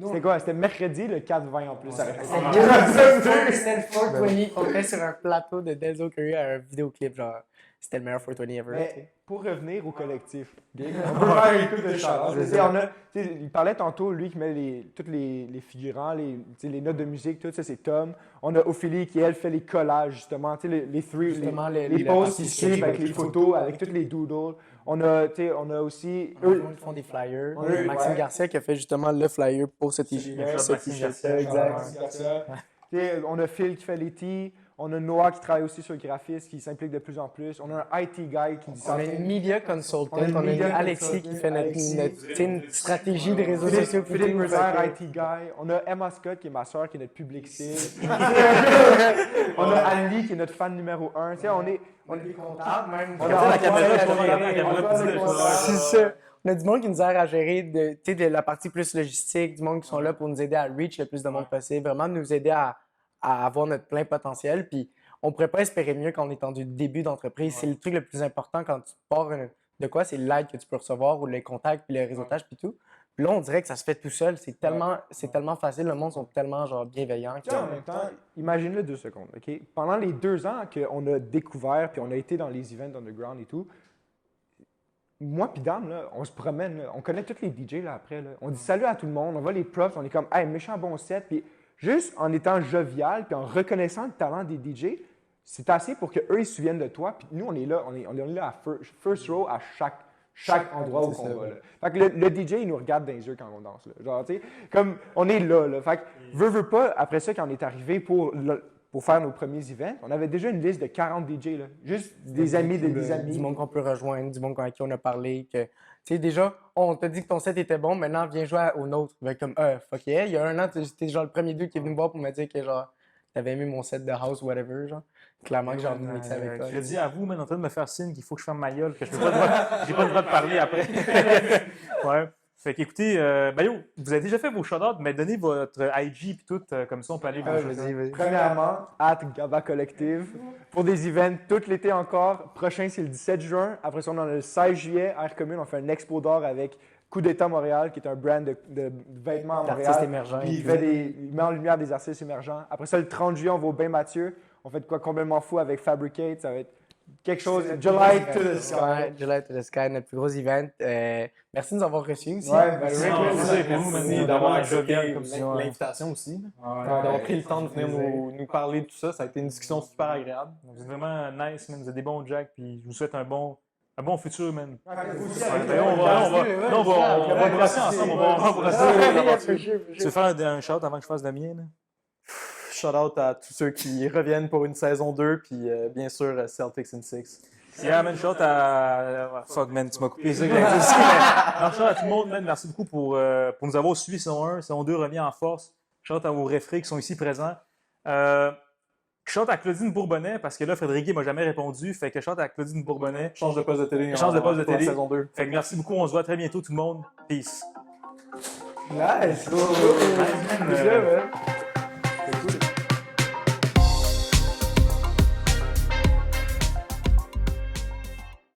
C'était quoi? C'était mercredi, le 4-20 en plus. C'était le 420. On était sur un plateau de Denzel Curry à un vidéoclip, genre. C'était le meilleur 420 ever. Mais pour revenir au collectif, on peut faire une couple de choses. Il parlait tantôt, lui, qui met tous les figurants, les notes de musique, tout ça, c'est Tom. On a Ophélie qui, elle, fait les collages, justement, les posts qui suivent avec les photos, avec tous les doodles. On a aussi... Eux, ils font des flyers. Maxime Garcia qui a fait justement le flyer pour ce t-shirt. Exact. On a Phil qui fait les tees. On a Noah qui travaille aussi sur le graphisme, qui s'implique de plus en plus. On a un IT guy qui dit ça. On a une media consultant. On a Alexis qui fait notre stratégie des réseaux sociaux. Philippe Revers, IT guy. On a Emma Scott qui est ma soeur, qui est notre public cible. On a Ali qui est notre fan numéro 1. On est des comptables même. On a la caméra. C'est ça. On a du monde qui nous aide à gérer de la partie plus logistique, du monde qui sont là pour nous aider à reach le plus de monde possible, vraiment nous aider à avoir notre plein potentiel. Puis on ne pourrait pas espérer mieux quand on est en début d'entreprise. C'est le truc le plus important quand tu pars de quoi, c'est l'aide que tu peux recevoir ou les contacts puis le réseautage puis tout. Puis là, on dirait que ça se fait tout seul. C'est tellement facile. Le monde sont tellement genre bienveillants. En même temps, imagine-le 2 secondes. OK? Pendant les 2 ans qu'on a découvert puis on a été dans les events underground et tout, moi puis Dan, là, on se promène, là, on connaît tous les DJ là, après. Là. On dit salut à tout le monde, on voit les props, on est comme hey, méchant bon set. Puis juste en étant jovial puis en reconnaissant le talent des DJ, c'est assez pour qu'eux ils se souviennent de toi. Puis nous, on est là, on est là à first row à chaque endroit où on va. Là. Fait que le DJ, il nous regarde dans les yeux quand on danse. Là. Genre, tu sais, comme on est là. Fait que veux pas, après ça, quand on est arrivé pour faire nos premiers events, on avait déjà une liste de 40 DJ, là. Juste des amis, des amis. Du monde qu'on peut rejoindre, du monde avec qui on a parlé. Tu sais, déjà, on t'a dit que ton set était bon, maintenant viens jouer au nôtre. Comme, fuck yeah. Il y a 1 an, t'étais genre le premier dude qui est venu me voir pour me dire que genre, t'avais aimé mon set de house, whatever, genre. Clairement que j'ai envie de mixer avec toi. Je dis à vous, mais en train de me faire signe qu'il faut que je ferme ma gueule, que je n'ai pas le droit de parler après. Ouais. Fait qu'écoutez, vous avez déjà fait vos shout-outs, mais donnez votre IG puis tout, comme ça on peut aller voir. Premièrement, @Gaba Collective. Pour des events tout l'été encore. Prochain, c'est le 17 juin. Après ça, on a le 16 juillet, Air Commune. On fait un expo d'or avec Coup d'État Montréal, qui est un brand de vêtements à Montréal. D'artistes émergents. Puis il met en lumière des artistes émergents. Après ça, le 30 juillet, on va au Bain Mathieu. On fait de quoi complètement fou avec Fabricate. Ça va être quelque chose. July to the Sky. July to the Sky, notre plus gros event. Merci de nous avoir reçus aussi. Merci d'avoir accepté l'invitation aussi. D'avoir pris le temps de venir nous parler de tout ça. Ça a été une discussion super agréable. Vous êtes vraiment nice, man. Vous êtes des bons Jack, puis je vous souhaite un bon futur, man. On va brasser ensemble. On va brasser. Tu veux faire un shout avant que je fasse le mien, là? Shout out à tous ceux qui reviennent pour une saison 2, puis bien sûr Celtics in 6. Yeah, man, shout à. Fuck, man, tu m'as coupé les yeux avec aussi. Shout à tout le monde, man. Merci beaucoup pour nous avoir suivis saison 1. Saison 2 revient en force. Shout à vos réfrés qui sont ici présents. Shout à Claudine Bourbonnais, parce que là, Frédéric Guy m'a jamais répondu. Fait que shout à Claudine Bourbonnais. Change de poste de télé. Change de poste de télé. Saison 2. Fait que merci beaucoup. On se voit très bientôt, tout le monde. Peace. Nice!